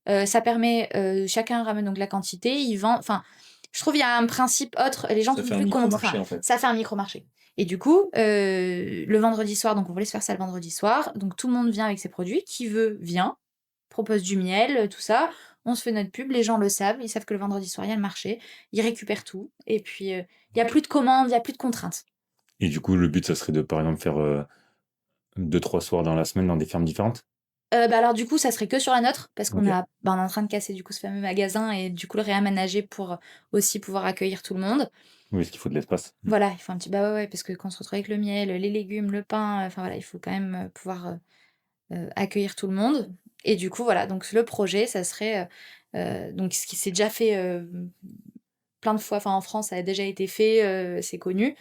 Ça permet, chacun ramène donc la quantité, il vend. Enfin, je trouve il y a un principe autre, les gens Ça sont fait un plus micro-marché, contraints. en fait. Ça fait un micro-marché. Et du coup, le vendredi soir, donc on voulait se faire ça le vendredi soir, donc tout le monde vient avec ses produits, qui veut vient, propose du miel, tout ça. On se fait notre pub, les gens le savent, ils savent que le vendredi soir, il y a le marché, ils récupèrent tout, et puis il n'y a plus de commandes, il n'y a plus de contraintes. Et du coup, le but, ça serait de, par exemple, faire 2-3 soirs dans la semaine dans des fermes différentes? Alors du coup, ça serait que sur la nôtre, parce qu'on Ok. on est en train de casser du coup ce fameux magasin, et du coup le réaménager pour aussi pouvoir accueillir tout le monde. Oui, parce qu'il faut de l'espace. Voilà, il faut un petit ouais, parce que quand on se retrouve avec le miel, les légumes, le pain, enfin voilà, il faut quand même pouvoir accueillir tout le monde. Et du coup, voilà, donc le projet, ça serait donc ce qui s'est déjà fait plein de fois, enfin en France, ça a déjà été fait, c'est connu.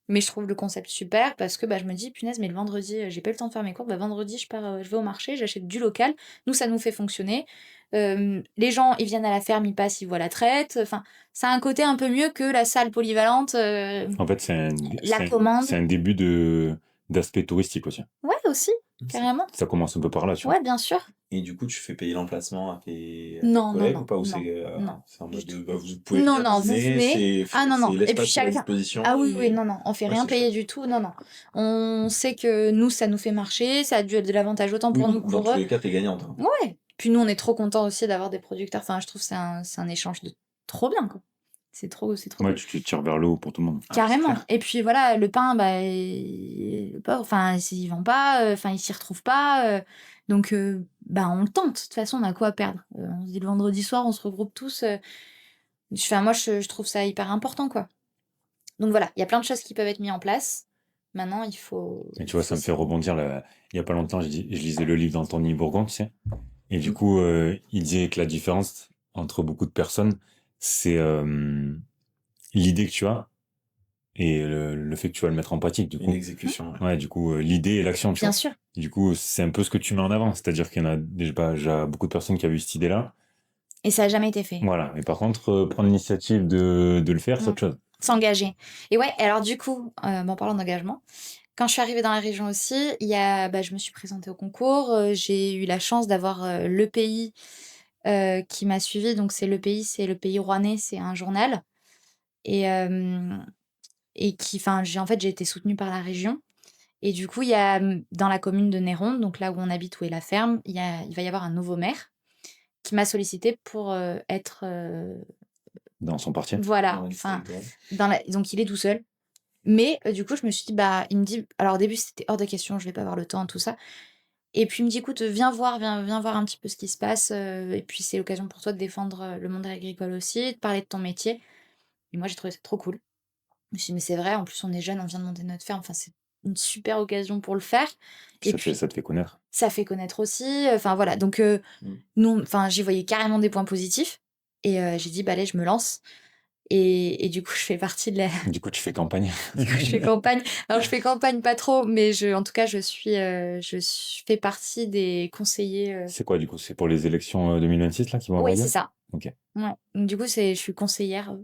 Mais je trouve le concept super parce que je me dis, punaise, mais le vendredi, j'ai pas eu le temps de faire mes courses. Vendredi, je vais au marché, j'achète du local. Nous, ça nous fait fonctionner. Les gens, ils viennent à la ferme, ils passent, ils voient la traite. Enfin, ça a un côté un peu mieux que la salle polyvalente, En fait, la commande. c'est un début d'aspect touristique aussi. Ouais, aussi, carrément. Ça commence un peu par là, tu vois. Ouais, bien sûr. Et du coup, tu fais payer l'emplacement à tes Non, non, collègues non, ou pas? Ou non, c'est non, en du mode tout. vous pouvez Non, venir non, vous dîner, venez. Ah non, c'est non. Et puis l'espace à chacun. disposition. Ah oui, oui, Et non, non, on fait ouais, rien c'est payer chouette. du tout, non, non. On sait que nous, ça nous fait marcher, ça a de l'avantage autant pour Oui, nous que dans pour tous eux. les cas, t'es gagnante, hein. Ouais. Puis nous, on est trop contents aussi d'avoir des producteurs. Enfin, je trouve que c'est un échange de trop bien, quoi. C'est trop Ouais, cool. tu te tires vers le haut pour tout le monde. Ah, c'est Carrément. clair. Et puis voilà, le pain, le pauvre, enfin, s'il vend pas, enfin, il s'y retrouve pas. Donc, on le tente. De toute façon, on a quoi à perdre. On se dit le vendredi soir, on se regroupe tous. Enfin, moi, je trouve ça hyper important, quoi. Donc voilà, il y a plein de choses qui peuvent être mises en place. Maintenant, il faut. Et tu vois, ça me fait rebondir. Là, il y a pas longtemps, je lisais le livre d'Anthony Bourgon, tu sais. Et du Mm. coup, il disait que la différence entre beaucoup de personnes, c'est l'idée que tu as et le fait que tu vas le mettre en pratique, du Une coup. exécution. Ouais. Ouais, du coup, l'idée et l'action, tu Bien vois. sûr. Du coup, c'est un peu ce que tu mets en avant. C'est-à-dire qu'il y en a déjà beaucoup de personnes qui ont eu cette idée-là. Et ça n'a jamais été fait. Voilà. Mais par contre, prendre l'initiative de le faire, c'est autre chose. S'engager. Et ouais, alors du coup, en parlant d'engagement, quand je suis arrivée dans la région aussi, je me suis présentée au concours. J'ai eu la chance d'avoir le pays qui m'a suivie. Donc c'est le pays rouennais, c'est un journal. Et, j'ai été soutenue par la région. Et du coup, il y a dans la commune de Néronde, donc là où on habite, où est la ferme, il va y avoir un nouveau maire qui m'a sollicité pour être. Dans son parti. Voilà, Ouais, enfin, c'est donc il est tout seul. Mais du coup, je me suis dit, il me dit, alors au début, c'était hors de question, je vais pas avoir le temps, tout ça. Et puis il me dit, écoute, viens voir un petit peu ce qui se passe. Et puis c'est l'occasion pour toi de défendre le monde agricole aussi, de parler de ton métier. Et moi, j'ai trouvé ça trop cool. Je me suis dit, mais c'est vrai, en plus, on est jeunes, on vient de monter notre ferme. Enfin, c'est une super occasion pour le faire. Et puis, Ça te fait connaître. ça fait connaître aussi. Enfin, voilà. Donc, j'y voyais carrément des points positifs. Et j'ai dit, allez, je me lance. Et du coup, je fais partie de la. Du coup, tu fais campagne. Du coup, je fais campagne. Alors, je fais campagne pas trop, mais en tout cas, je fais partie des conseillers. C'est quoi, du coup? C'est pour les élections 2026, là, qui vont avoir Oui, lieu? c'est ça. Ok. Ouais. Donc, du coup, je suis conseillère.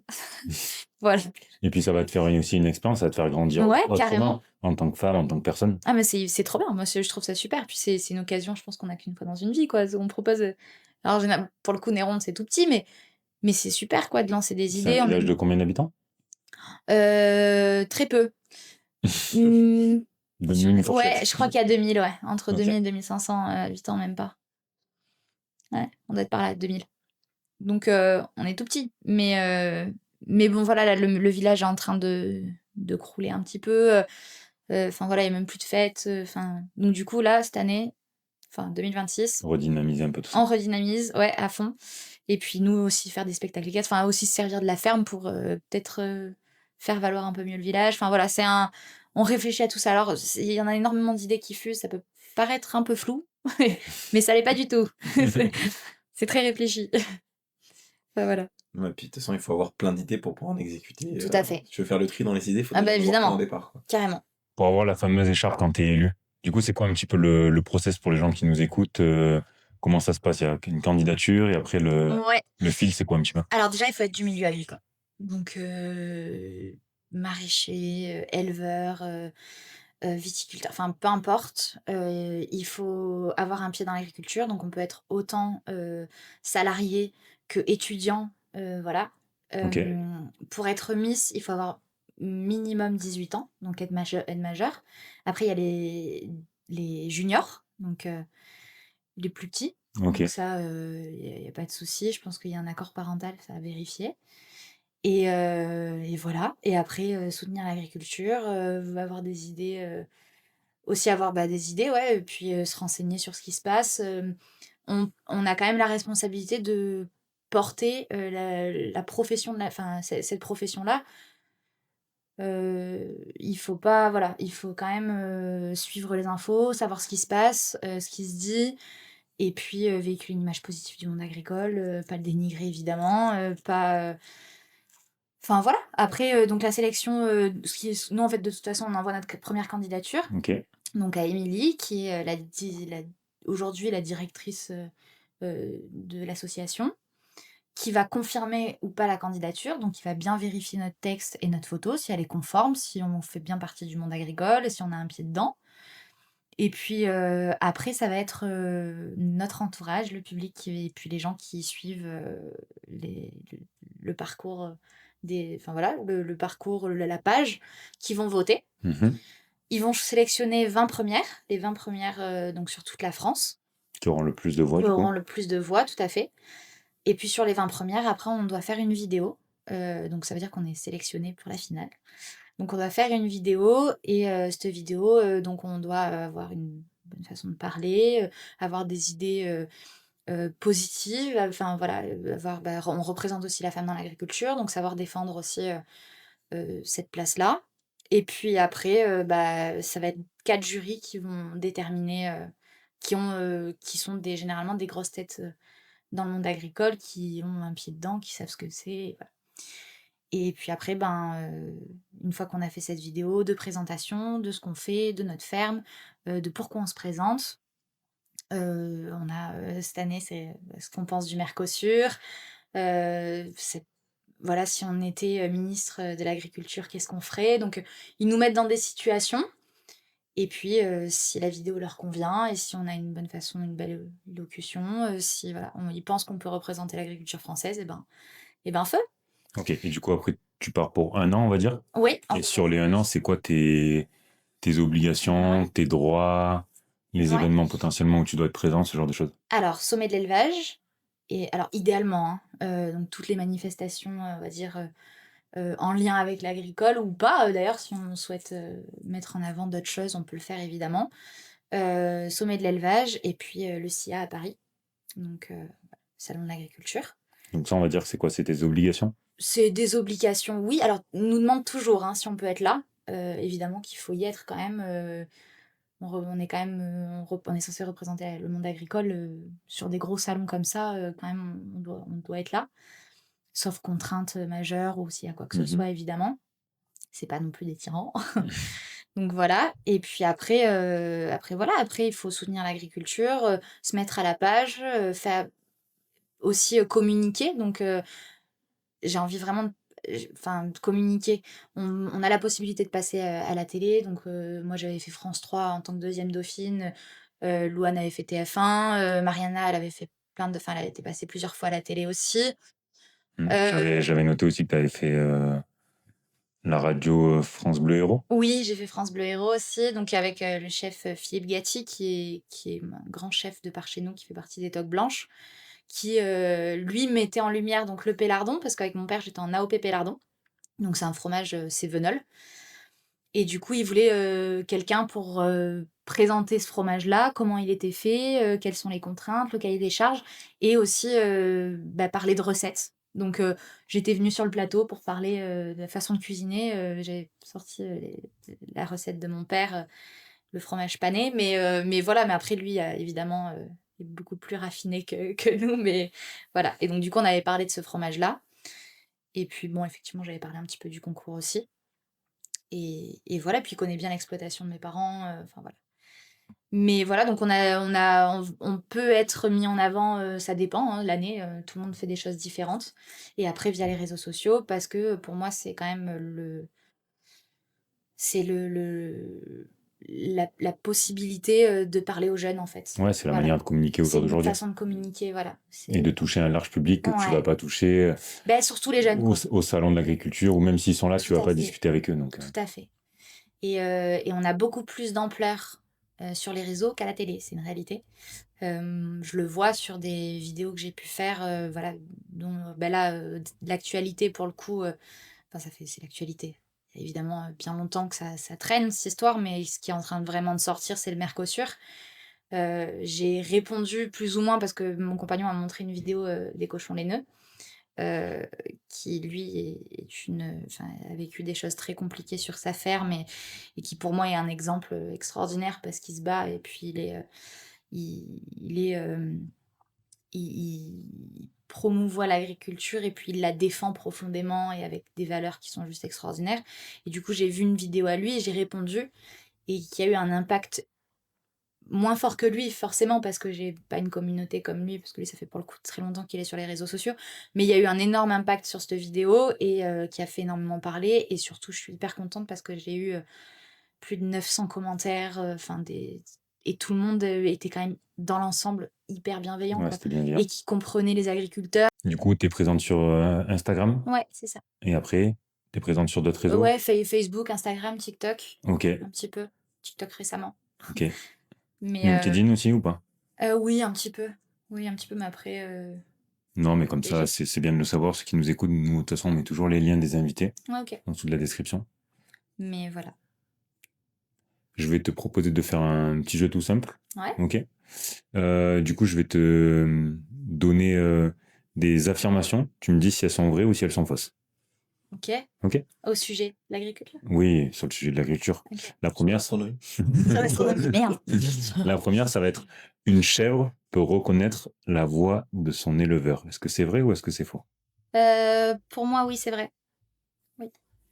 Voilà. Et puis, ça va te faire aussi une expérience, ça va te faire grandir Ouais, autrement, carrément. en tant que femme, en tant que personne. Ah, mais c'est trop bien. Moi, je trouve ça super. Puis, c'est une occasion, je pense qu'on a qu'une fois dans une vie, quoi. On propose. Alors, pour le coup, Néronde, c'est tout petit, mais c'est super, quoi, de lancer des C'est idées. un village de combien d'habitants? Très peu. Hmm, 2000, une fourchette. ouais, je crois qu'il y a 2000, ouais. Entre Ok. 2000 et 2500 habitants, même pas. Ouais, on doit être par là, 2000. Donc, on est tout petit. Mais bon, voilà, là, le village est en train de crouler un petit peu. Enfin, voilà, il n'y a même plus de fêtes. Donc, du coup, là, cette année, 2026, Redynamiser un peu tout ça. on redynamise, ouais, à fond. Et puis, nous aussi, faire des spectacles équestres. Enfin, aussi se servir de la ferme pour peut-être faire valoir un peu mieux le village. Enfin, voilà, on réfléchit à tout ça. Alors, il y en a énormément d'idées qui fusent. Ça peut paraître un peu flou, mais ça l'est pas du tout. C'est très réfléchi. Enfin, voilà. Ouais, puis de toute façon, il faut avoir plein d'idées pour pouvoir en exécuter. Tout à fait. Si tu veux faire le tri dans les idées, il faut Ah déjà bah avoir plein au évidemment, départ, quoi. carrément. Pour avoir la fameuse écharpe quand t'es élu. Du coup, c'est quoi un petit peu le process pour les gens qui nous écoutent? Comment ça se passe? Il y a une candidature et après Ouais. le fil, c'est quoi un petit peu? Alors déjà, il faut être du milieu agricole. Donc maraîcher, éleveur, viticulteur, enfin peu importe. Il faut avoir un pied dans l'agriculture, donc on peut être autant salarié que étudiant, voilà. Ok. Pour être Miss, il faut avoir minimum 18 ans, donc être majeur. Après, il y a les juniors, donc les plus petits. Ok. Donc ça, il y a pas de souci. Je pense qu'il y a un accord parental, ça à vérifier. Et voilà. Et après, soutenir l'agriculture, avoir des idées, aussi avoir, bah, des idées, ouais, et puis, se renseigner sur ce qui se passe. On a quand même la responsabilité de porter, la profession de la enfin, cette profession-là. Il faut pas voilà, il faut quand même, suivre les infos, savoir ce qui se passe, ce qui se dit et puis, véhiculer une image positive du monde agricole, pas le dénigrer évidemment, pas, enfin voilà. Après, donc la sélection, nous en fait de toute façon on envoie notre première candidature, Ok. donc à Émilie qui est, aujourd'hui la directrice, de l'association, qui va confirmer ou pas la candidature, donc il va bien vérifier notre texte et notre photo, si elle est conforme, si on fait bien partie du monde agricole et si on a un pied dedans. Et puis, après ça va être, notre entourage, le public et puis les gens qui suivent, les le parcours, enfin voilà, le parcours, la page, qui vont voter. Mhm. Ils vont sélectionner 20 premières, les 20 premières, donc sur toute la France, Qui auront le plus de voix, qui du coup. auront le plus de voix, tout à fait. Et puis sur les 20 premières, après on doit faire une vidéo, donc ça veut dire qu'on est sélectionné pour la finale. Donc on doit faire une vidéo et cette vidéo, donc on doit, avoir une bonne façon de parler, avoir des idées, positives, enfin voilà, on représente aussi la femme dans l'agriculture, donc savoir défendre aussi, cette place-là. Et puis après, bah, ça va être 4 jurys qui vont déterminer, qui sont généralement des grosses têtes, dans le monde agricole, qui ont un pied dedans, qui savent ce que c'est, et voilà. Et puis après, ben, une fois qu'on a fait cette vidéo de présentation de ce qu'on fait, de notre ferme, de pourquoi on se présente, on a, cette année, c'est, ce qu'on pense du Mercosur, c'est voilà, si on était, ministre, de l'agriculture, qu'est-ce qu'on ferait? Donc, ils nous mettent dans des situations et puis, si la vidéo leur convient et si on a une bonne façon, une belle, élocution, si voilà, ils pensent qu'on peut représenter l'agriculture française et ben feu! Ok. Et du coup, après, tu pars pour un an, on va dire. Oui, Et sur les un an, c'est quoi tes obligations, tes droits, les ouais. événements potentiellement où tu dois être présent, ce genre de choses? Alors, sommet de l'élevage et alors idéalement, hein, donc toutes les manifestations, on va dire, en lien avec l'agricole ou pas, d'ailleurs si on souhaite, mettre en avant d'autres choses, on peut le faire évidemment. Sommet de l'élevage et puis, le SIA à Paris, donc salon de l'agriculture. Donc ça, on va dire que c'est quoi? C'est tes obligations? C'est des obligations, oui. Alors, on nous demande toujours, hein, si on peut être là. Évidemment qu'il faut y être quand même, on est quand même, on est censé représenter le monde agricole, sur des gros salons comme ça, quand même on doit être là. Sauf contrainte, majeure ou s'il y a quoi que ce Mhm. soit évidemment. C'est pas non plus des tyrans. Donc voilà et puis après, après voilà, après il faut soutenir l'agriculture, se mettre à la page, faire aussi, communiquer donc j'ai envie vraiment de communiquer. On a la possibilité de passer, à la télé donc moi j'avais fait France 3 en tant que deuxième dauphine, Louane avait fait TF1, Mariana elle avait fait elle a été passée plusieurs fois à la télé aussi. J'avais noté aussi que tu avais fait la radio France Bleu Héros. Oui, j'ai fait France Bleu Héros aussi, donc avec, le chef, Philippe Gatti qui est un grand chef de par chez nous, qui fait partie des Toques Blanches, qui, lui mettait en lumière donc le pélardon, parce qu'avec mon père, j'étais en AOP pélardon, donc c'est un fromage, cévenol et du coup, il voulait, quelqu'un pour, présenter ce fromage-là, comment il était fait, quelles sont les contraintes, le cahier des charges et aussi, parler de recettes. Donc j'étais venue sur le plateau pour parler, de la façon de cuisiner, j'avais sorti, la recette de mon père, le fromage pané, mais voilà, mais après lui, évidemment, est beaucoup plus raffiné que nous, mais voilà et donc du coup, on avait parlé de ce fromage-là Et puis bon, effectivement, j'avais parlé un petit peu du concours aussi. Et voilà, puis il connaît bien l'exploitation de mes parents, enfin voilà. Mais voilà, donc on peut être mis en avant, ça dépend, hein, l'année, tout le monde fait des choses différentes. Et après via les réseaux sociaux, parce que pour moi, c'est quand même la possibilité, de parler aux jeunes, en fait. Ouais, c'est la Voilà. manière de communiquer au C'est jour une d'aujourd'hui. façon de communiquer, voilà. Et de C'est toucher un large public que tu vas Ouais. pas toucher Ben surtout les jeunes, quoi. au salon de l'agriculture, ou même s'ils sont là, tu Tout vas à pas fait, discuter avec eux. Donc, tout à fait. Et on a beaucoup plus d'ampleur, sur les réseaux qu'à la télé, c'est une réalité. Je le vois sur des vidéos que j'ai pu faire, voilà, dont, bah, là, de l'actualité pour le coup, enfin c'est l'actualité. Il y a évidemment, bien longtemps que ça traîne cette histoire, mais ce qui est en train de vraiment de sortir, c'est le Mercosur. J'ai répondu plus ou moins parce que mon compagnon m'a montré une vidéo, des cochons laineux, heu, qui lui enfin, a vécu des choses très compliquées sur sa ferme et qui pour moi est un exemple, extraordinaire parce qu'il se bat et puis il est, il promouvoit l'agriculture et puis il la défend profondément et avec des valeurs qui sont juste extraordinaires. Et du coup, j'ai vu une vidéo à lui et j'ai répondu et qui a eu un impact moins fort que lui, forcément, parce que j'ai pas une communauté comme lui, parce que lui, ça fait pour le coup très longtemps qu'il est sur les réseaux sociaux. Mais il y a eu un énorme impact sur cette vidéo et qui a fait énormément parler. Et surtout, je suis hyper contente parce que j'ai eu plus de 900 commentaires, enfin et tout le monde était quand même dans l'ensemble hyper bienveillant, ouais, quoi. c'était bien bien. Et qui comprenait les agriculteurs. Du coup, tu es présente sur Instagram, Ouais, c'est ça. et après, tu es présente sur d'autres réseaux. Ouais, Facebook, Instagram, TikTok, Ok, un petit peu. TikTok récemment. ok. Mais LinkedIn aussi ou pas? oui, un petit peu. Oui, un petit peu, mais après. Non, mais comme Et ça, c'est bien de le savoir. Ceux qui nous écoutent, nous, de toute façon, on met toujours les liens des invités Ouais, ok. en dessous de la description. Mais voilà. Je vais te proposer de faire un petit jeu tout simple. Ouais. Ok. Du coup, je vais te donner des affirmations. Tu me dis si elles sont vraies ou si elles sont fausses. Ok. Ok. Au sujet de l'agriculture. Oui, sur le sujet de l'agriculture. Ok. La première, Astronomie. Sur l'astronomie, merde. la première, ça va être une chèvre peut reconnaître la voix de son éleveur. Est-ce que c'est vrai ou est-ce que c'est faux? Pour moi, oui, c'est vrai. Oui.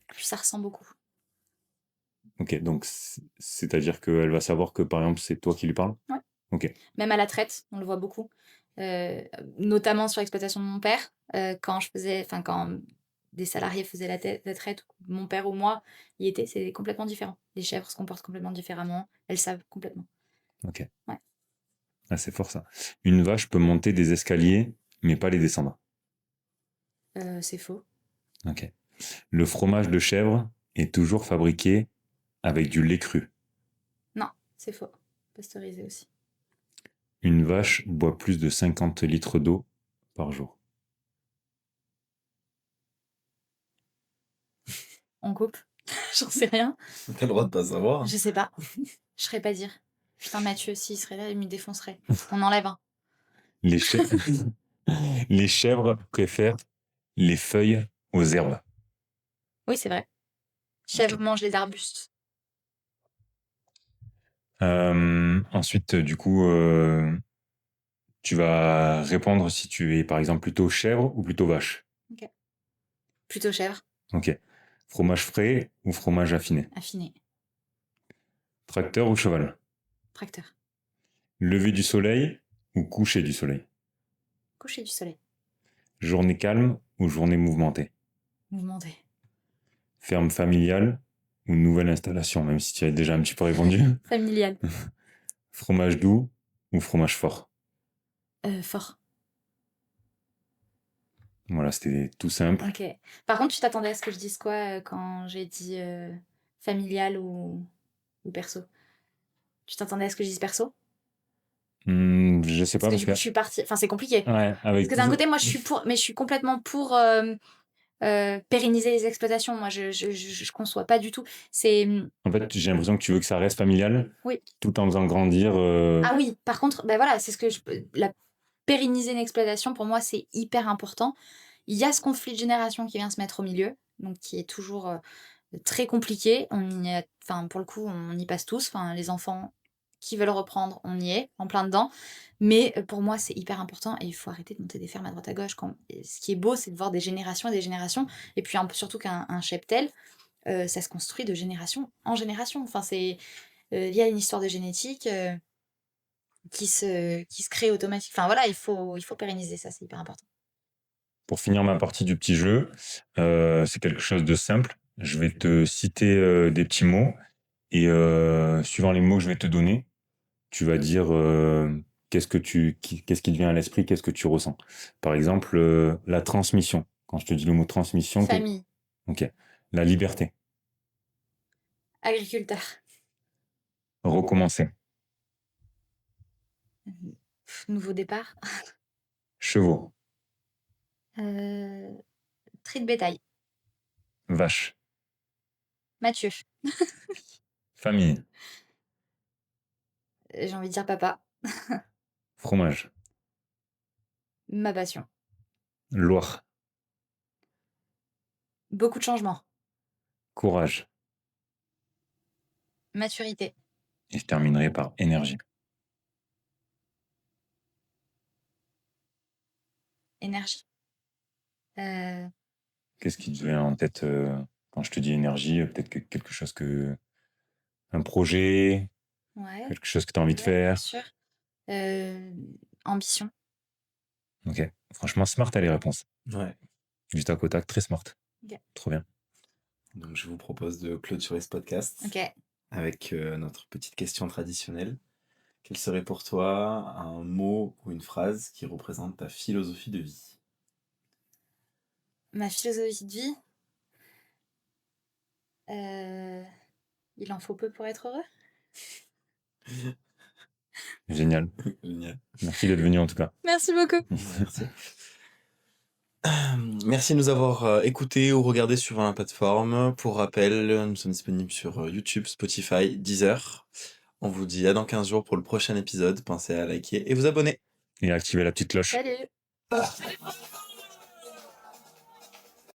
Puis ça ressemble beaucoup. Ok, donc c'est-à-dire qu'elle va savoir que par exemple c'est toi qui lui parles? Ouais. Ok, Même à la traite, on le voit beaucoup. Notamment sur l'exploitation de mon père. Quand des salariés faisaient la traite, mon père ou moi y était, c'est complètement différent. Les chèvres se comportent complètement différemment. Elles savent complètement. ok. Ouais. Ah, c'est fort ça. Une vache peut monter des escaliers, mais pas les descendre. C'est faux. Ok. Le fromage de chèvre est toujours fabriqué avec du lait cru. Non, c'est faux. Pasteurisé aussi. Une vache boit plus de 50 litres d'eau par jour. On coupe. J'en sais rien. T'as le droit de pas savoir. Je sais pas. Je saurais pas dire. Putain, Mathieu, s'il serait là, il me défoncerait. On enlève un. Les, les chèvres préfèrent les feuilles aux herbes. Oui, c'est vrai. Chèvre mange les arbustes. Ensuite, du coup, tu vas répondre si tu es par exemple plutôt chèvre ou plutôt vache. Ok. Plutôt chèvre. Ok. Fromage frais ou fromage affiné. Affiné. Tracteur ou cheval. Tracteur. Lever du soleil ou coucher du soleil. Coucher du soleil. Journée calme ou journée mouvementée. Mouvementé. Ferme familiale ou nouvelle installation, même si tu as déjà un petit peu répondu. Familial. Fromage doux ou fromage fort. Fort. Voilà, c'était tout simple. Ok. Par contre, tu t'attendais à ce que je dise quoi quand j'ai dit familial ou perso? Tu t'attendais à ce que je dise perso? Je sais pas Parce que parce du que coup, je suis partie. Enfin, c'est compliqué. ouais, Parce avec que d'un côté, moi, je suis pour, mais je suis complètement pour pérenniser les exploitations. Moi, je conçois pas du tout. C'est. en fait, j'ai l'impression que tu veux que ça reste familial, Oui. tout en faisant grandir. Ah oui, par contre, ben voilà, c'est ce que la pérenniser une exploitation, pour moi, c'est hyper important. Il y a ce conflit de génération qui vient se mettre au milieu, donc qui est toujours très compliqué. Enfin, pour le coup, on y passe tous. Enfin, les enfants qui veulent reprendre, on y est, en plein dedans. Mais pour moi, c'est hyper important et il faut arrêter de monter des fermes à droite à gauche. Et ce qui est beau, c'est de voir des générations et des générations. Et puis surtout qu'un cheptel, ça se construit de génération en génération. Enfin, il y a une histoire de génétique qui se crée automatiquement. Enfin voilà, il faut pérenniser ça, c'est hyper important. Pour finir ma partie du petit jeu, c'est quelque chose de simple. Je vais te citer des petits mots et suivant les mots que je vais te donner, tu vas dire qu'est-ce qui te vient à l'esprit, qu'est-ce que tu ressens. Par exemple, la transmission. Quand je te dis le mot transmission, Famille, ok. La liberté, agriculteur, recommencer, nouveau départ, chevaux, tri de bétail, vache, Mathieu, famille, j'ai envie de dire papa, fromage, ma passion. Loire, Beaucoup de changements, courage. maturité, Et je terminerai par énergie. énergie. Qu'est-ce qui te vient en tête quand je te dis énergie? Peut-être quelque chose un projet, Ouais, quelque chose que tu as envie de ouais, bien faire. sûr. Ambition. Ok. Franchement, smart à les réponses. Ouais. Du tac au tac, très smart. Ok. Trop bien. Donc, je vous propose de clôturer ce podcast Ok. avec notre petite question traditionnelle. Quel serait pour toi un mot ou une phrase qui représente ta philosophie de vie? Ma philosophie de vie. Il en faut peu pour être heureux. Génial. Génial. Merci d'être venu en tout cas. Merci beaucoup. Merci. Merci de nous avoir écoutés ou regardés sur la plateforme. Pour rappel, nous sommes disponibles sur YouTube, Spotify, Deezer. On vous dit à dans 15 jours pour le prochain épisode. Pensez à liker et vous abonner. Et activer la petite cloche. Salut.